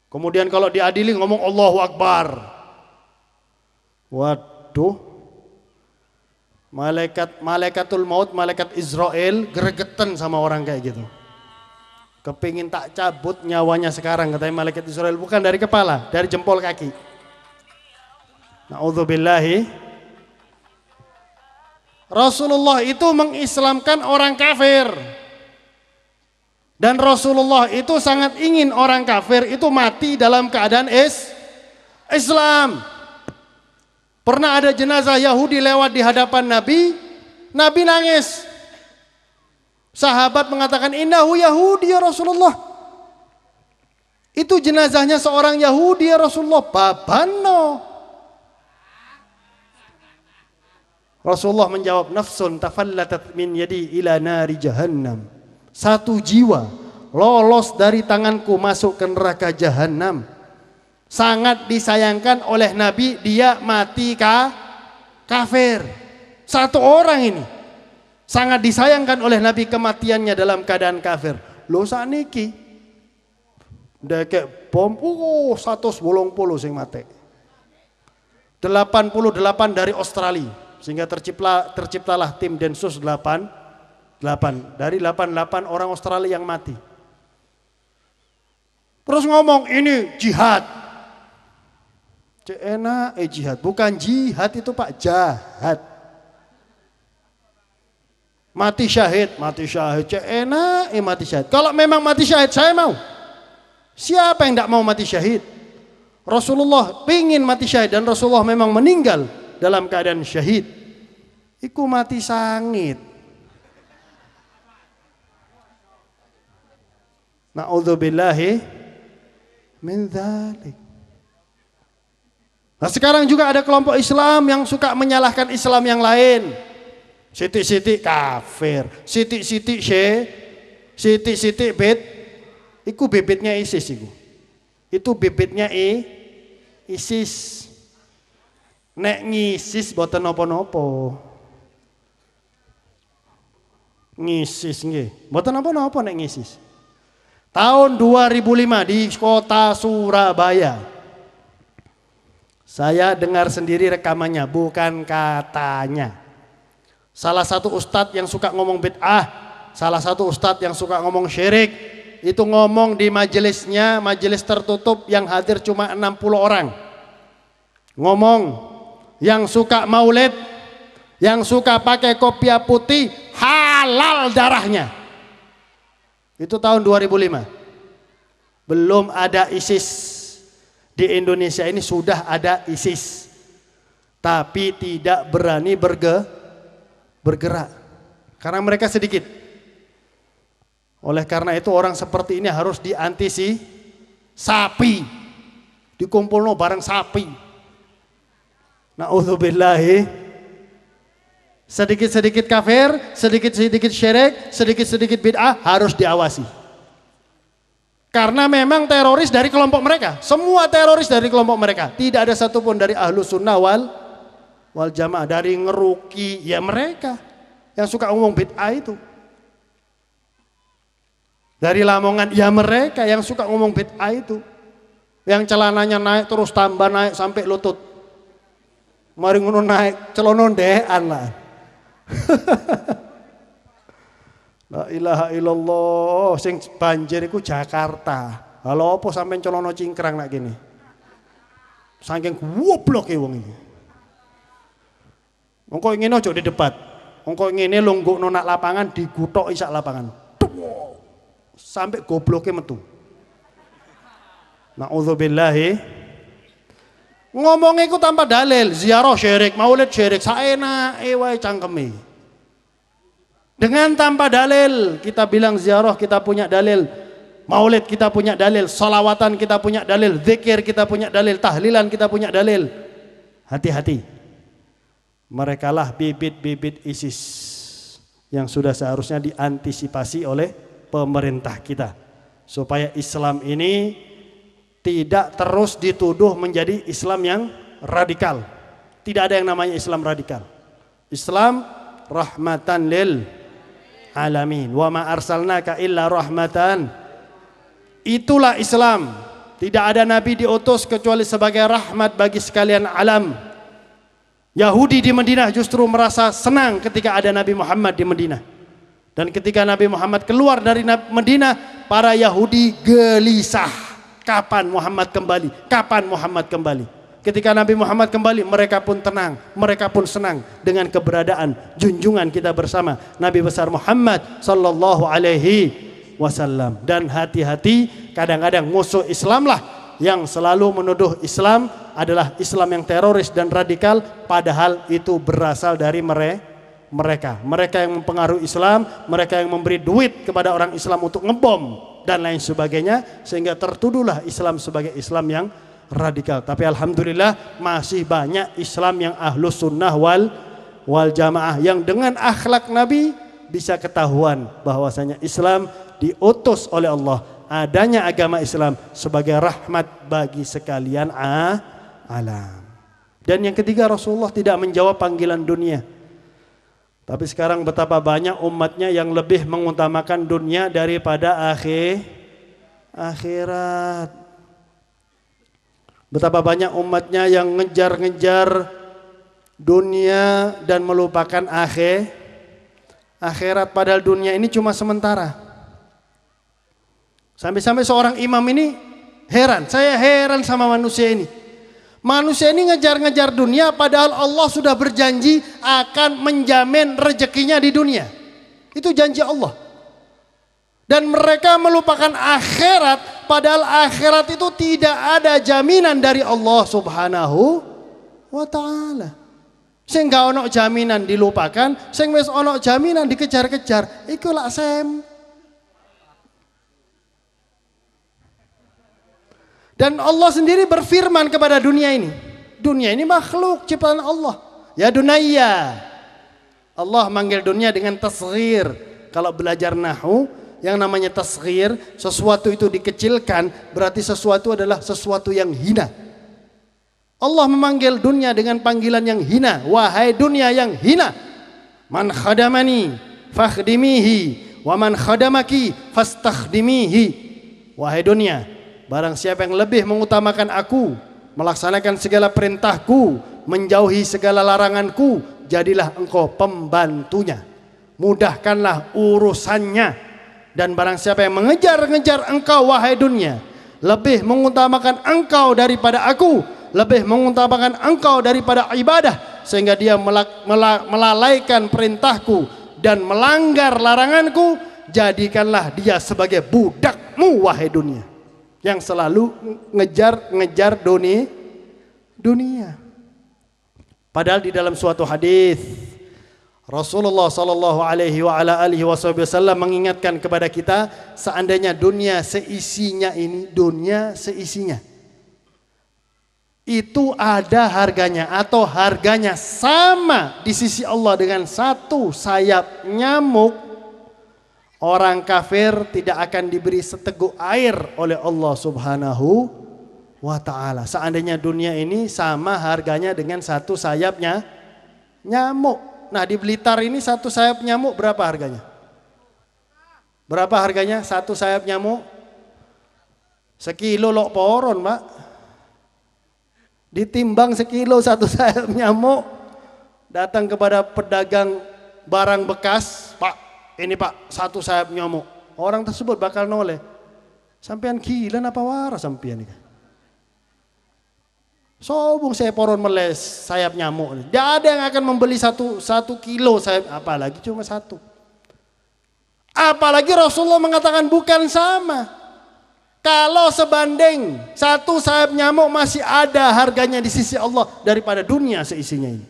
Kemudian kalau diadili ngomong Allahu Akbar. Waduh, malaikat maut, malaikat Israel gregetan sama orang kayak gitu. Kepingin tak cabut nyawanya sekarang, katanya malaikat Israel, bukan dari kepala, dari jempol kaki. Na'udzubillahi. Rasulullah itu mengislamkan orang kafir. Dan Rasulullah itu sangat ingin orang kafir itu mati dalam keadaan Islam. Pernah ada jenazah Yahudi lewat di hadapan Nabi, Nabi nangis. Sahabat mengatakan, innahu Yahudi ya Rasulullah. Itu jenazahnya seorang Yahudi ya Rasulullah. Babano. Rasulullah menjawab, nafsun tafallatat min yadi ila nari jahannam. Satu jiwa lolos dari tanganku masuk ke neraka jahannam. Sangat disayangkan oleh Nabi, dia mati kafir. Satu orang ini sangat disayangkan oleh Nabi kematiannya dalam keadaan kafir. Lo sakniki ndekek bom 180 sing mati. 88 dari Australia, sehingga terciptalah tim Densus 88. Dari 88 orang Australia yang mati. Terus ngomong ini jihad. Enak jihad, bukan jihad itu Pak, jahat. Mati syahid, enak mati syahid. Kalau memang mati syahid saya mau. Siapa yang tidak mau mati syahid? Rasulullah pingin mati syahid dan Rasulullah memang meninggal dalam keadaan syahid. Iku mati sangit. Na'udzubillahi min dzalik. Nah sekarang juga ada kelompok Islam yang suka menyalahkan Islam yang lain. Sitik-sitik kafir, sitik-sitik sitik-sitik iku bibitnya ISIS iku. Itu bibitnya ISIS. Nek ngisis boten napa-napa. Ngisis nggih, boten napa-napa nek ngisis. Tahun 2005 di kota Surabaya. Saya dengar sendiri rekamannya, bukan katanya. Salah satu ustadz yang suka ngomong bid'ah, salah satu ustadz yang suka ngomong syirik, itu ngomong di majelisnya, majelis tertutup yang hadir cuma 60 orang. Ngomong, yang suka maulid, yang suka pakai kopiah putih, halal darahnya. Itu tahun 2005. Belum ada ISIS. Di Indonesia ini sudah ada ISIS. Tapi tidak berani bergerak. Karena mereka sedikit. Oleh karena itu orang seperti ini harus diantisi sapi. Dikumpulno bareng sapi. Na'udzubillahi. Sedikit-sedikit kafir, sedikit-sedikit syirik, sedikit-sedikit bid'ah harus diawasi. Karena memang teroris dari kelompok mereka. Semua teroris dari kelompok mereka. Tidak ada satupun dari Ahlus Sunnah wal Jamaah. Dari ngeruki, ya mereka yang suka ngomong bid'ah itu. Dari Lamongan, ya mereka yang suka ngomong bid'ah itu. Yang celananya naik terus tambah naik sampai lutut. Mari ngono naik celono ndekan lah. La ilaha illallah, sing banjir iku Jakarta. Halo apa sampean celono cingkrang nak gini. Saking goblok e wong iki. Engko ngene aja di debat. Engko ngene lunggukno nak lapangan digutok isak lapangan. Sampai gobloke metu. Nauzubillahi. Ngomong iku tanpa dalil, ziarah syirik, maulid syirik, saenake wae cangkeme. Dengan tanpa dalil, kita bilang ziarah kita punya dalil, maulid kita punya dalil, salawatan kita punya dalil, zikir kita punya dalil, tahlilan kita punya dalil. Hati-hati. Merekalah bibit-bibit ISIS yang sudah seharusnya diantisipasi oleh pemerintah kita. Supaya Islam ini tidak terus dituduh menjadi Islam yang radikal. Tidak ada yang namanya Islam radikal. Islam rahmatan lil alamin, wa ma arsalnaka illa rahmatan. Itulah Islam. Tidak ada nabi diutus kecuali sebagai rahmat bagi sekalian alam. Yahudi di Madinah justru merasa senang ketika ada Nabi Muhammad di Madinah. Dan ketika Nabi Muhammad keluar dari Madinah, para Yahudi gelisah. Kapan Muhammad kembali? Kapan Muhammad kembali? Ketika Nabi Muhammad kembali, mereka pun tenang, mereka pun senang dengan keberadaan junjungan kita bersama Nabi besar Muhammad sallallahu alaihi wasallam. Dan hati-hati, kadang-kadang musuh Islam lah yang selalu menuduh Islam adalah Islam yang teroris dan radikal, padahal itu berasal dari mereka yang mempengaruhi Islam, mereka yang memberi duit kepada orang Islam untuk ngebom dan lain sebagainya, sehingga tertuduhlah Islam sebagai Islam yang radikal. Tapi alhamdulillah masih banyak Islam yang ahlus sunnah wal jamaah yang dengan akhlak Nabi bisa ketahuan bahwasanya Islam diutus oleh Allah. Adanya agama Islam sebagai rahmat bagi sekalian alam. Dan yang ketiga, Rasulullah tidak menjawab panggilan dunia. Tapi sekarang betapa banyak umatnya yang lebih mengutamakan dunia daripada akhirat. Betapa banyak umatnya yang ngejar-ngejar dunia dan melupakan akhirat, padahal dunia ini cuma sementara. Sampai-sampai seorang imam ini heran, saya heran sama manusia ini. Manusia ini ngejar-ngejar dunia padahal Allah sudah berjanji akan menjamin rezekinya di dunia. Itu janji Allah. Dan mereka melupakan akhirat, padahal akhirat itu tidak ada jaminan dari Allah Subhanahu wa ta'ala. Sing gak ono jaminan dilupakan, sing wis ono jaminan dikejar-kejar. Iku lak sem. Dan Allah sendiri berfirman kepada dunia ini. Dunia ini makhluk ciptaan Allah. Ya dunayya. Allah manggil dunia dengan tasghir. Kalau belajar nahwu, yang namanya tasghir, sesuatu itu dikecilkan, berarti sesuatu adalah sesuatu yang hina. Allah memanggil dunia dengan panggilan yang hina. Wahai dunia yang hina, man khadamani fakhdimihi wa man khadamaki fastakhdimihi. wahai dunia, barang siapa yang lebih mengutamakan aku, melaksanakan segala perintahku, menjauhi segala laranganku, jadilah engkau pembantunya, mudahkanlah urusannya. Dan barang siapa yang mengejar-ngejar engkau wahai dunia, lebih mengutamakan engkau daripada aku, lebih mengutamakan engkau daripada ibadah, sehingga dia melalaikan perintahku dan melanggar laranganku, jadikanlah dia sebagai budakmu wahai dunia, yang selalu ngejar dunia. Padahal di dalam suatu hadis Rasulullah sallallahu alaihi wa ala alihi wasallam mengingatkan kepada kita, seandainya dunia seisinya ini, dunia seisinya itu ada harganya atau harganya sama di sisi Allah dengan satu sayap nyamuk, orang kafir tidak akan diberi seteguk air oleh Allah Subhanahu wa ta'ala. Seandainya dunia ini sama harganya dengan satu sayapnya nyamuk. Nah, di Blitar ini satu sayap nyamuk berapa harganya? Berapa harganya satu sayap nyamuk? Sekilo lok poron, Pak. Ditimbang sekilo satu sayap nyamuk, datang kepada pedagang barang bekas, Pak, ini Pak satu sayap nyamuk. Orang tersebut bakal noleh, sampean gila apa waras sampean ini? Sobung saya poron meles sayap nyamuk. Tidak ada yang akan membeli satu kilo sayap, apalagi cuma satu. Apalagi Rasulullah mengatakan bukan sama. Kalau sebanding satu sayap nyamuk masih ada harganya di sisi Allah daripada dunia seisinya ini.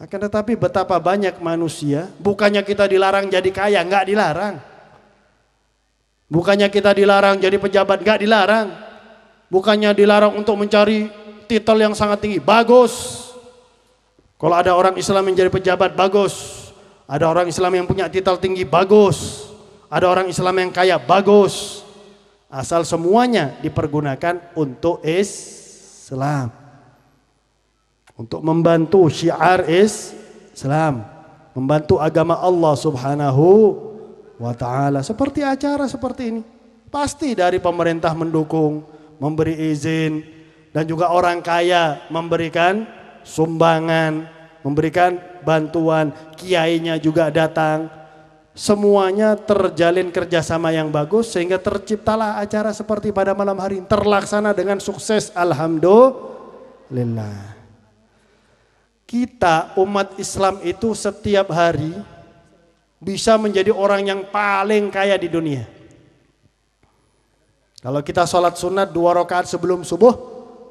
Akan tetapi betapa banyak manusia, bukannya kita dilarang jadi kaya, enggak dilarang. Bukannya kita dilarang jadi pejabat, enggak dilarang. Bukannya dilarang untuk mencari titel yang sangat tinggi, bagus. Kalau ada orang Islam yang jadi pejabat, bagus. Ada orang Islam yang punya titel tinggi, bagus. Ada orang Islam yang kaya, bagus. Asal semuanya dipergunakan untuk Islam, untuk membantu syiar Islam, membantu agama Allah Subhanahu wa ta'ala. Seperti acara seperti ini, pasti dari pemerintah mendukung, memberi izin, dan juga orang kaya memberikan sumbangan, memberikan bantuan, kiainya juga datang. Semuanya terjalin kerjasama yang bagus sehingga terciptalah acara seperti pada malam hari, terlaksana dengan sukses, alhamdulillah. Kita umat Islam itu setiap hari bisa menjadi orang yang paling kaya di dunia. Kalau kita sholat sunat 2 rakaat sebelum subuh,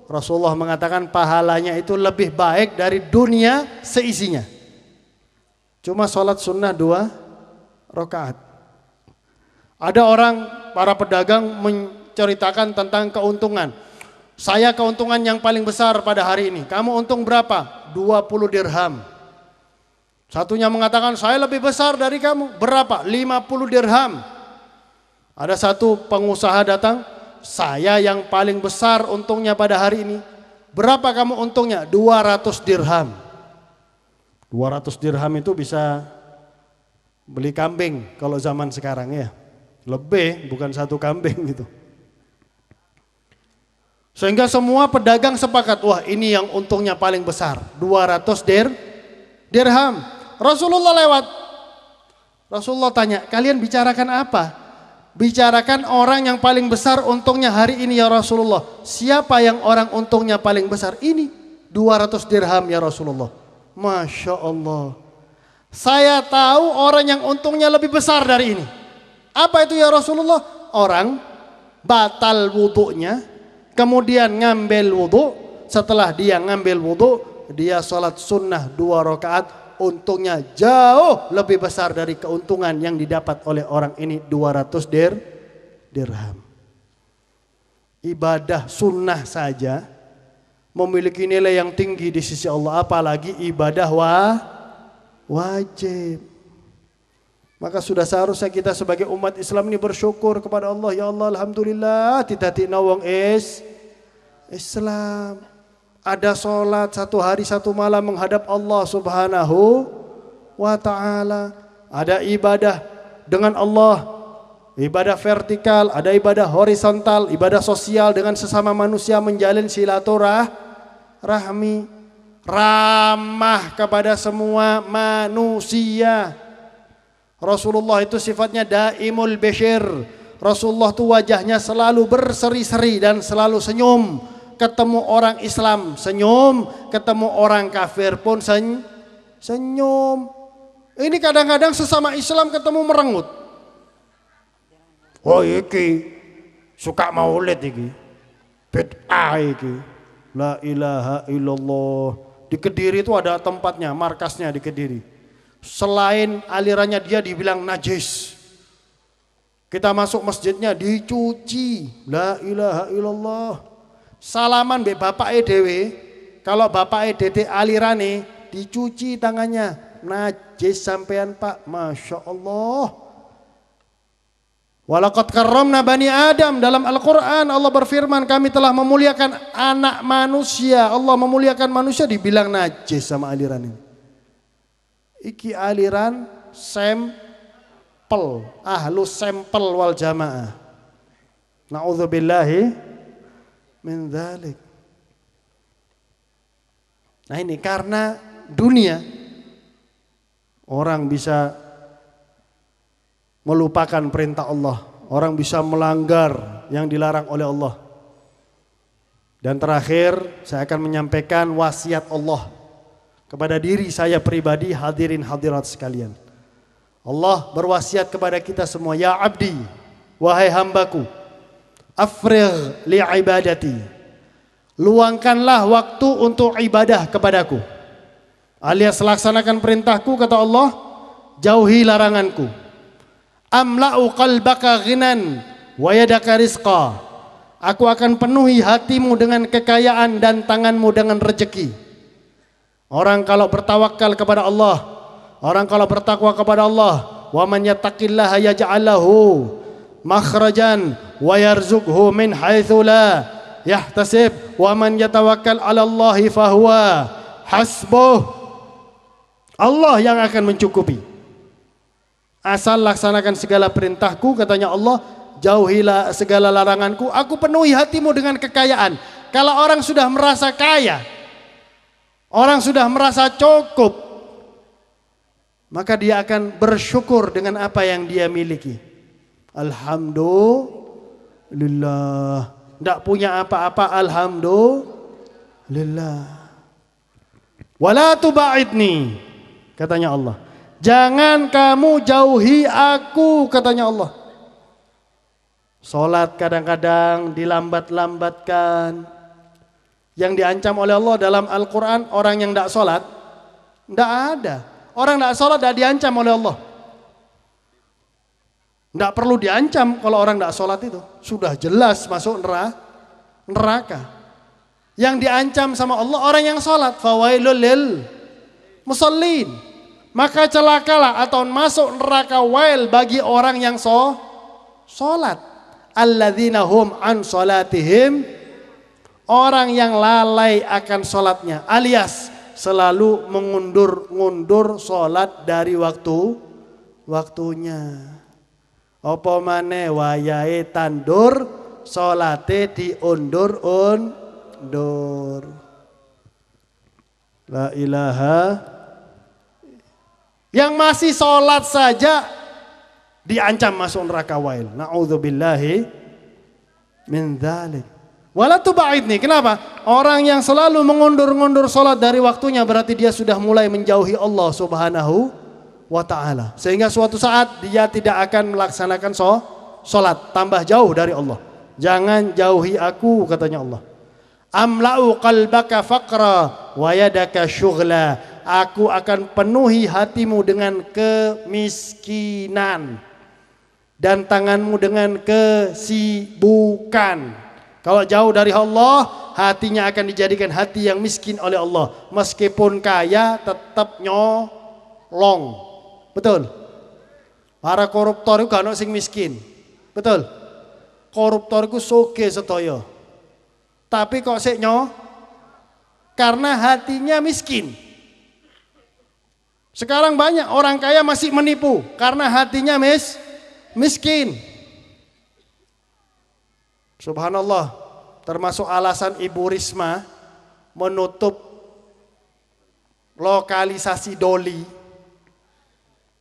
Rasulullah mengatakan pahalanya itu lebih baik dari dunia seisinya. Cuma sholat sunnah 2 rakaat. Ada orang, para pedagang menceritakan tentang keuntungan. Saya keuntungan yang paling besar pada hari ini. Kamu untung berapa? 20 dirham. Satunya mengatakan saya lebih besar dari kamu. Berapa? 50 dirham. Ada satu pengusaha datang, saya yang paling besar untungnya pada hari ini. Berapa kamu untungnya? 200 dirham. 200 dirham itu bisa beli kambing kalau zaman sekarang ya. Lebih, bukan satu kambing gitu. Sehingga semua pedagang sepakat, wah ini yang untungnya paling besar, 200 dirham. Rasulullah lewat. Rasulullah tanya, kalian bicarakan apa? Bicarakan orang yang paling besar untungnya hari ini ya Rasulullah. Siapa yang orang untungnya paling besar? Ini 200 dirham ya Rasulullah. Masya Allah. Saya tahu orang yang untungnya lebih besar dari ini. Apa itu ya Rasulullah? Orang batal wudhunya, kemudian ngambil wudhu. Setelah dia ngambil wudhu, dia sholat sunnah 2 rakaat. Untungnya jauh lebih besar dari keuntungan yang didapat oleh orang ini, 200 dirham. Ibadah sunnah saja memiliki nilai yang tinggi di sisi Allah, apalagi ibadah wajib. Maka sudah seharusnya kita sebagai umat Islam ini bersyukur kepada Allah. Ya Allah, alhamdulillah titati nawang Islam. Ada sholat 1 hari 1 malam menghadap Allah Subhanahu wa ta'ala. Ada ibadah dengan Allah Ibadah vertikal, ada ibadah horizontal, ibadah sosial dengan sesama manusia, menjalin silaturahmi, ramah kepada semua manusia. Rasulullah itu sifatnya daimul bashir. Rasulullah itu wajahnya selalu berseri-seri dan selalu senyum. Ketemu orang Islam senyum, ketemu orang kafir pun senyum. Ini kadang-kadang sesama Islam ketemu merengut. Oh iki suka maulid iki, bid'ah iki. La ilaha illallah. Di Kediri itu ada tempatnya, markasnya di Kediri. Selain alirannya dia dibilang najis, kita masuk masjidnya dicuci. La ilaha illallah. Salaman be bapake dhewe, kalau bapake dede alirane dicuci tangannya. Najis sampean Pak, Masya Allah. Walaqad karramna bani Adam, dalam Al-Quran Allah berfirman, kami telah memuliakan anak manusia. Allah memuliakan manusia, dibilang najis sama aliran ini. Iki aliran sampel, ahlu sampel wal jamaah. Na'udzubillahi min dzalik. Nah ini karena dunia orang bisa melupakan perintah Allah, orang bisa melanggar yang dilarang oleh Allah. Dan terakhir saya akan menyampaikan wasiat Allah kepada diri saya pribadi, hadirin hadirat sekalian. Allah berwasiat kepada kita semua, ya abdi, wahai hambaku, afrigh li ibadati, luangkanlah waktu untuk ibadah kepadaku, alias laksanakan perintahku, kata Allah, jauhi laranganku. Amla'u qalbaka ghinan wa yadaka rizqa, aku akan penuhi hatimu dengan kekayaan dan tanganmu dengan rezeki. Orang kalau bertawakal kepada Allah, orang kalau bertakwa kepada Allah, wa man yattaqillaha yaj'al lahu makhrajan wa yarzuqhu min haitsu la yahtasib, wa man yatawakkal 'ala Allahi fahuwa hasbuh. Allah yang akan mencukupi. Asal laksanakan segala perintahku, katanya Allah, jauhilah segala laranganku, aku penuhi hatimu dengan kekayaan. Kalau orang sudah merasa kaya, orang sudah merasa cukup, maka dia akan bersyukur dengan apa yang dia miliki. Alhamdulillah. Tidak punya apa-apa, alhamdulillah. Wala tuba'idni, katanya Allah, jangan kamu jauhi aku, katanya Allah. Salat kadang-kadang dilambat-lambatkan. Yang diancam oleh Allah dalam Al-Quran, orang yang tidak salat, tidak ada. Orang tidak salat tidak diancam oleh Allah. Tidak perlu diancam kalau orang tidak salat itu. Sudah jelas masuk neraka. Yang diancam sama Allah orang yang salat. Fawailul lil musallin. Maka celakalah atau masuk neraka wail bagi orang yang salat. Alladzina hum an salatihim, orang yang lalai akan salatnya, alias selalu mengundur-ngundur salat dari waktunya. Apa maneh wayahe tandur, salate diundur-undur. La ilaha. Yang masih sholat saja diancam masuk neraka wail. Na'udzubillahi min dzalik. Wala tuba'idni. Kenapa? Orang yang selalu mengundur-ngundur sholat dari waktunya berarti dia sudah mulai menjauhi Allah Subhanahu wa ta'ala. Sehingga suatu saat dia tidak akan melaksanakan sholat, tambah jauh dari Allah. Jangan jauhi aku, katanya Allah. Amla'u qalbaka faqra wa yadaka syughla, aku akan penuhi hatimu dengan kemiskinan dan tanganmu dengan kesibukan. Kalau jauh dari Allah, hatinya akan dijadikan hati yang miskin oleh Allah. Meskipun kaya tetap nyolong. Betul? Para koruptor itu gak ada sing miskin. Betul? Koruptor itu soge sedaya. Tapi kok sik karena hatinya miskin. Sekarang banyak orang kaya masih menipu karena hatinya miskin. Subhanallah, termasuk alasan Ibu Risma menutup lokalisasi Doli.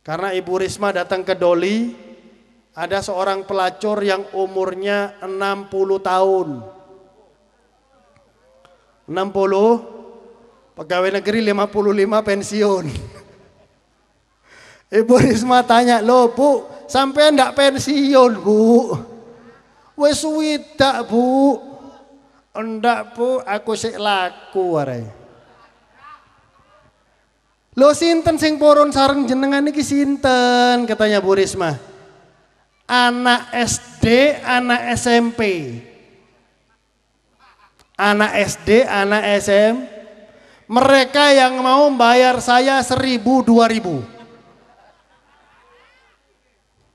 Karena Ibu Risma datang ke Doli, ada seorang pelacur yang umurnya 60 tahun. 60, pegawai negeri 55 pensiun. Ibu Risma tanya, "Loh Bu, sampai ndak pensiun Bu?" "Wes widak Bu." "Ndak Bu, aku sik laku wae." "Lho sinten sing purun sareng jenengan iki sinten?" katanya Bu Risma. "Anak SD, anak SMP." Anak SD, anak SM. Mereka yang mau bayar saya 1.000, 2.000.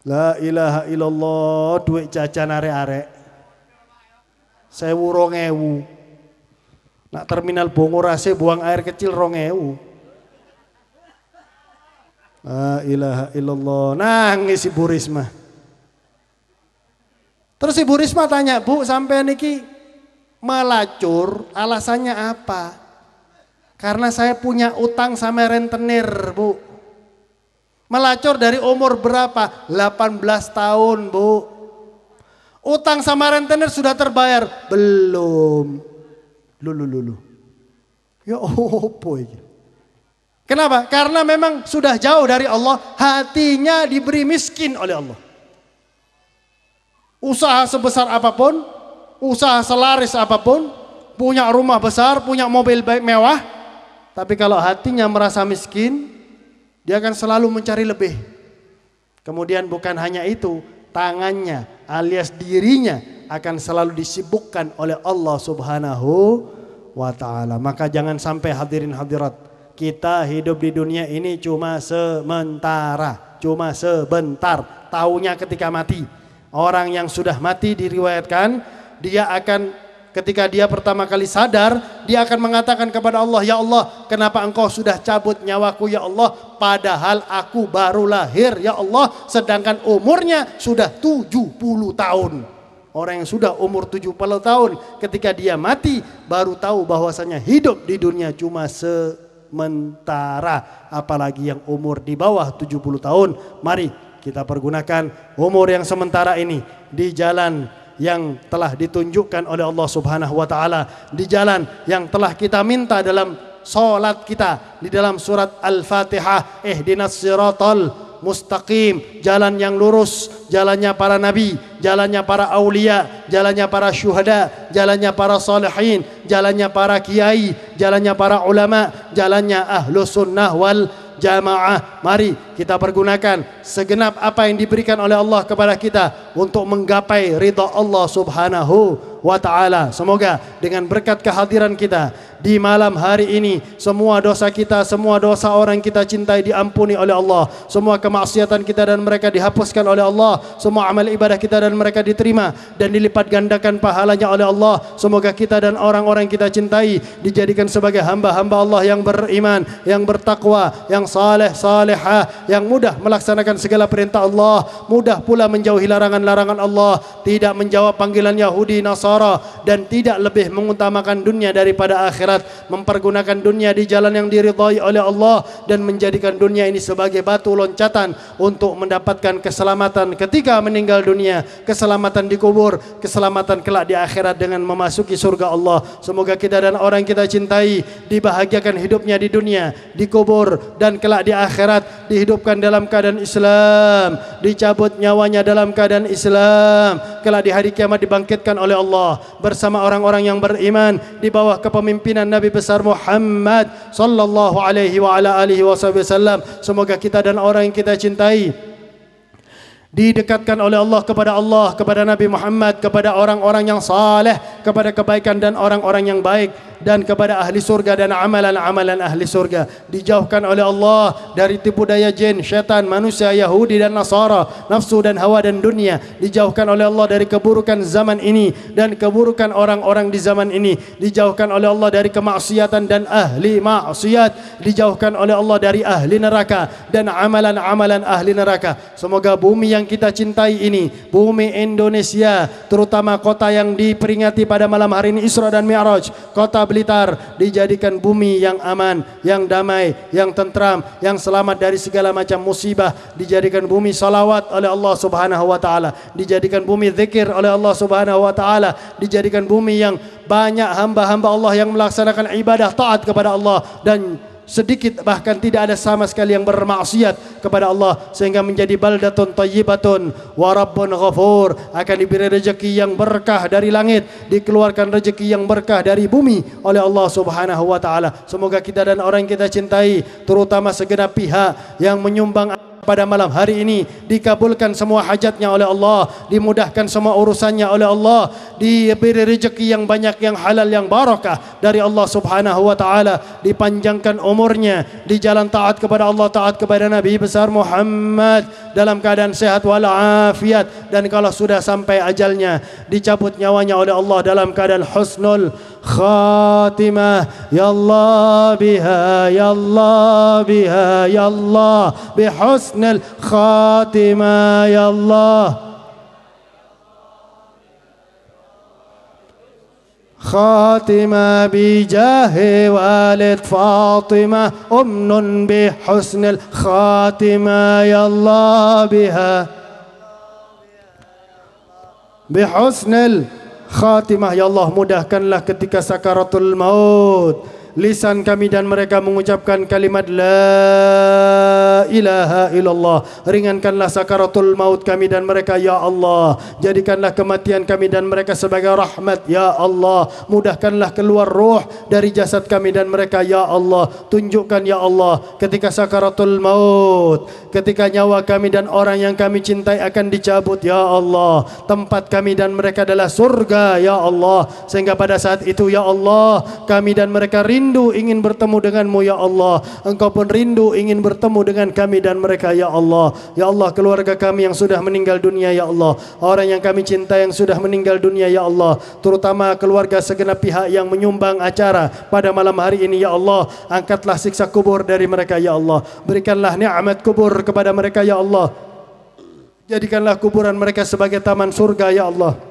La ilaha illallah, duit jajan arek-arek 1.000, 2.000. Nak terminal Bongorase buang air kecil 2.000. La ilaha illallah, nangis Ibu Risma. Terus Ibu Risma tanya, "Bu, sampean niki melacur alasannya apa?" "Karena saya punya utang sama rentenir Bu." "Melacur dari umur berapa?" 18 tahun Bu. "Utang sama rentenir sudah terbayar?" "Belum." Lulu. Ya opo iki? Kenapa? Karena memang sudah jauh dari Allah, hatinya diberi miskin oleh Allah. Usaha sebesar apapun, usaha selaris apapun, punya rumah besar, punya mobil mewah, tapi kalau hatinya merasa miskin, dia akan selalu mencari lebih. Kemudian bukan hanya itu, tangannya alias dirinya akan selalu disibukkan oleh Allah Subhanahu wa ta'ala. Maka jangan sampai hadirin hadirat, kita hidup di dunia ini cuma sementara, cuma sebentar, taunya ketika mati. Orang yang sudah mati diriwayatkan, dia akan ketika dia pertama kali sadar, dia akan mengatakan kepada Allah, "Ya Allah, kenapa engkau sudah cabut nyawaku ya Allah, padahal aku baru lahir ya Allah, sedangkan umurnya sudah 70 tahun. Orang yang sudah umur 70 tahun ketika dia mati baru tahu bahwasanya hidup di dunia cuma sementara, apalagi yang umur di bawah 70 tahun. Mari kita pergunakan umur yang sementara ini di jalan yang telah ditunjukkan oleh Allah Subhanahu wa ta'ala, di jalan yang telah kita minta dalam salat kita, di dalam surat Al-Fatihah, ihdinas siratal mustaqim, jalan yang lurus, jalannya para nabi, jalannya para aulia, jalannya para syuhada, jalannya para salihin, jalannya para kiai, jalannya para ulama, jalannya ahlus sunnah wal jamaah. Mari kita pergunakan segenap apa yang diberikan oleh Allah kepada kita untuk menggapai ridha Allah Subhanahu wa ta'ala. Semoga dengan berkat kehadiran kita di malam hari ini, semua dosa kita, semua dosa orang yang kita cintai diampuni oleh Allah, semua kemaksiatan kita dan mereka dihapuskan oleh Allah, semua amal ibadah kita dan mereka diterima dan dilipat gandakan pahalanya oleh Allah. Semoga kita dan orang-orang yang kita cintai dijadikan sebagai hamba-hamba Allah yang beriman, yang bertakwa, yang saleh salehah, yang mudah melaksanakan segala perintah Allah, mudah pula menjauhi larangan-larangan Allah, tidak menjawab panggilan Yahudi Nasara, dan tidak lebih mengutamakan dunia daripada akhirat, mempergunakan dunia di jalan yang diridhai oleh Allah, dan menjadikan dunia ini sebagai batu loncatan untuk mendapatkan keselamatan ketika meninggal dunia, keselamatan di kubur, keselamatan kelak di akhirat dengan memasuki surga Allah. Semoga kita dan orang yang kita cintai dibahagiakan hidupnya di dunia, di kubur, dan kelak di akhirat dihidupkan dalam keadaan Islam, dicabut nyawanya dalam keadaan Islam, kelak di hari kiamat dibangkitkan oleh Allah bersama orang-orang yang beriman di bawah kepemimpinan Nabi besar Muhammad sallallahu alaihi wa ala alihi wasallam. Semoga kita dan orang yang kita cintai didekatkan oleh Allah, kepada Nabi Muhammad, kepada orang-orang yang saleh, kepada kebaikan dan orang-orang yang baik, dan kepada ahli surga dan amalan-amalan ahli surga. Dijauhkan oleh Allah dari tipu daya jin, syaitan, manusia, Yahudi dan Nasara, nafsu dan hawa dan dunia. Dijauhkan oleh Allah dari keburukan zaman ini dan keburukan orang-orang di zaman ini. Dijauhkan oleh Allah dari kemaksiatan dan ahli maksiat. Dijauhkan oleh Allah dari ahli neraka dan amalan-amalan ahli neraka. Semoga bumi yang kita cintai ini, bumi Indonesia, terutama kota yang diperingati pada malam hari ini Isra dan Mi'raj, kota Blitar, dijadikan bumi yang aman, yang damai, yang tentram, yang selamat dari segala macam musibah. Dijadikan bumi salawat oleh Allah Subhanahu wa taala, dijadikan bumi zikir oleh Allah Subhanahu wa taala, dijadikan bumi yang banyak hamba-hamba Allah yang melaksanakan ibadah taat kepada Allah, dan sedikit bahkan tidak ada sama sekali yang bermaksiat kepada Allah, sehingga menjadi baldatun thayyibatun wa rabbun ghafur. Akan diberi rezeki yang berkah dari langit, dikeluarkan rezeki yang berkah dari bumi oleh Allah Subhanahu wa taala. Semoga kita dan orang yang kita cintai, terutama segenap pihak yang menyumbang pada malam hari ini, dikabulkan semua hajatnya oleh Allah, dimudahkan semua urusannya oleh Allah, diberi rezeki yang banyak, yang halal, yang barakah dari Allah Subhanahu wa taala, dipanjangkan umurnya di jalan taat kepada Allah, taat kepada Nabi besar Muhammad dalam keadaan sehat walafiat, dan kalau sudah sampai ajalnya dicabut nyawanya oleh Allah dalam keadaan husnul khatimah. Ya Allah biha, ya Allah biha, ya Allah bihusnul khatimah, ya Allah khatimah bijahi walid Fatimah umnun bihusnul khatimah, ya Allah biha bihusnul khatimah. Ya Allah, mudahkanlah ketika sakaratul maut lisan kami dan mereka mengucapkan kalimat la ilaha illallah. Ringankanlah sakaratul maut kami dan mereka ya Allah. Jadikanlah kematian kami dan mereka sebagai rahmat ya Allah. Mudahkanlah keluar roh dari jasad kami dan mereka ya Allah. Tunjukkan ya Allah ketika sakaratul maut, ketika nyawa kami dan orang yang kami cintai akan dicabut ya Allah, tempat kami dan mereka adalah surga ya Allah. Sehingga pada saat itu ya Allah, kami dan mereka rindu ingin bertemu denganmu ya Allah. Engkau pun rindu ingin bertemu dengan kami dan mereka ya Allah. Ya Allah, keluarga kami yang sudah meninggal dunia ya Allah, orang yang kami cinta yang sudah meninggal dunia ya Allah, terutama keluarga segenap pihak yang menyumbang acara pada malam hari ini ya Allah, angkatlah siksa kubur dari mereka ya Allah. Berikanlah nikmat kubur kepada mereka ya Allah. Jadikanlah kuburan mereka sebagai taman surga ya Allah.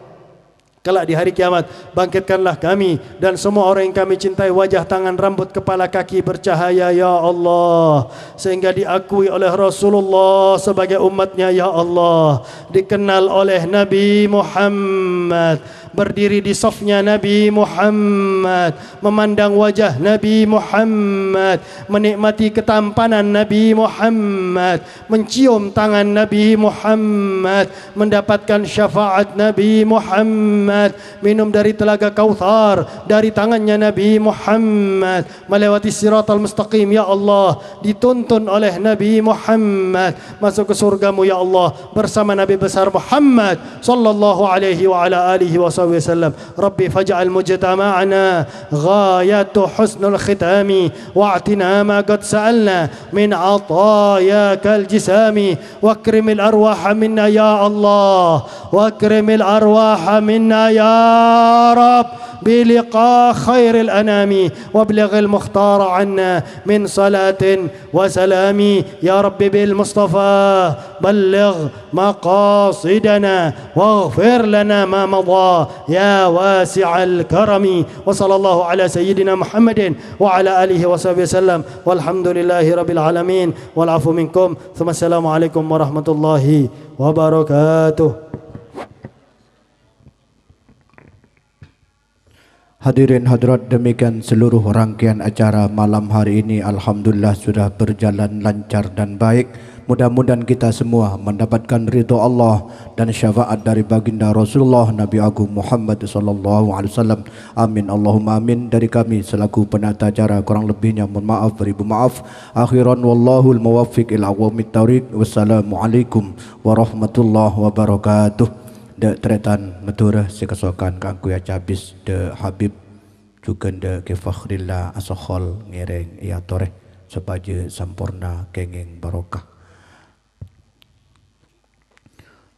Kelak di hari kiamat, bangkitkanlah kami dan semua orang yang kami cintai, wajah, tangan, rambut, kepala, kaki bercahaya ya Allah, sehingga diakui oleh Rasulullah sebagai umatnya ya Allah, dikenal oleh Nabi Muhammad, berdiri di safnya Nabi Muhammad, memandang wajah Nabi Muhammad, menikmati ketampanan Nabi Muhammad, mencium tangan Nabi Muhammad, mendapatkan syafaat Nabi Muhammad, minum dari telaga Kautsar dari tangannya Nabi Muhammad, melewati siratal mustaqim ya Allah, dituntun oleh Nabi Muhammad, masuk ke surgamu ya Allah bersama Nabi besar Muhammad sallallahu alaihi wa ala alihi wasallam. Rabbi faj'al mujtama'ana ghayatu husnul khitami wa'tina ma qad sa'alna min 'atayakal jisami wakrimil arwaha minna ya Allah, wakrimil arwaha minna يا رب بلقاء خير الأنام وابلغ المختار عنا من صلاة وسلام يا رب بالمصطفى بلغ مقاصدنا واغفر لنا ما مضى يا واسع الكرم وصلى الله على سيدنا محمد وعلى آله وصحبه وسلم والحمد لله رب العالمين والعفو منكم ثم السلام عليكم ورحمة الله وبركاته. Hadirin hadirat, demikian seluruh rangkaian acara malam hari ini alhamdulillah sudah berjalan lancar dan baik. Mudah-mudahan kita semua mendapatkan ridha Allah dan syafaat dari baginda Rasulullah Nabi Agung Muhammad sallallahu alaihi wasallam. Amin Allahumma amin. Dari kami selaku penata acara kurang lebihnya mohon maaf beribu maaf. Akhiran wallahul muwaffiq ila aqwamit thoriq. Wassalamualaikum warahmatullahi wabarakatuh. de tretan maturah sekasokan kangku ya cabis de Habib juga de ke Fakhrillah asokhol ngereng ya toreh sebagai sampurna kenging barokah.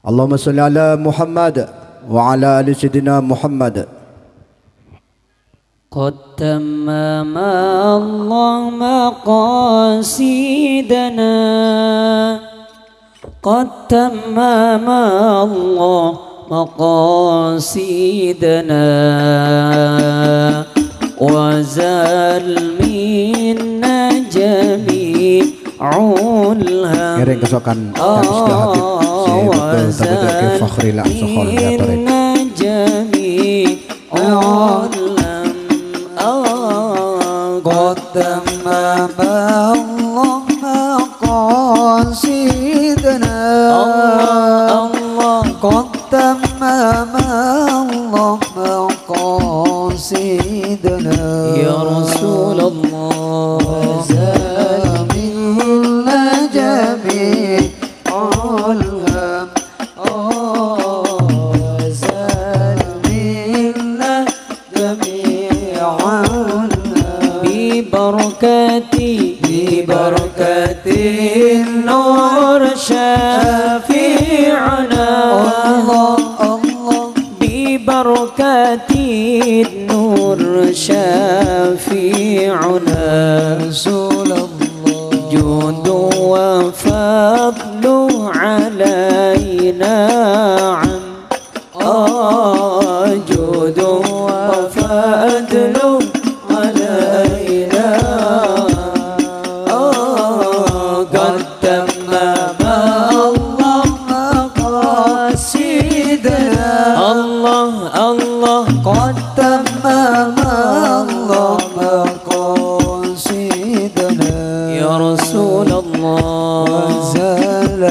Allahumma salli ala Muhammad wa ala ali sayyidina Muhammad. قد تمم الله مقاصدنا قد تمم الله مقاصدنا وزال منا جميع الهم Ngereng kesokan cabis de Habib si betul tapi de ke Fakhrillah asokhol ya toreh. قد تمم الله مقاصدنا قد تمم الله مقاصدنا يا رسول الله وزال منا جميع الهم وزال منا جميع ببركة النور شفيعنا ببركة النور شفيعنا رسول الله جود وفضل علينا عم جود وفضل علينا قد تمم الله مقاصدنا الله قد تمم الله مقاصدنا يا رسول الله وزال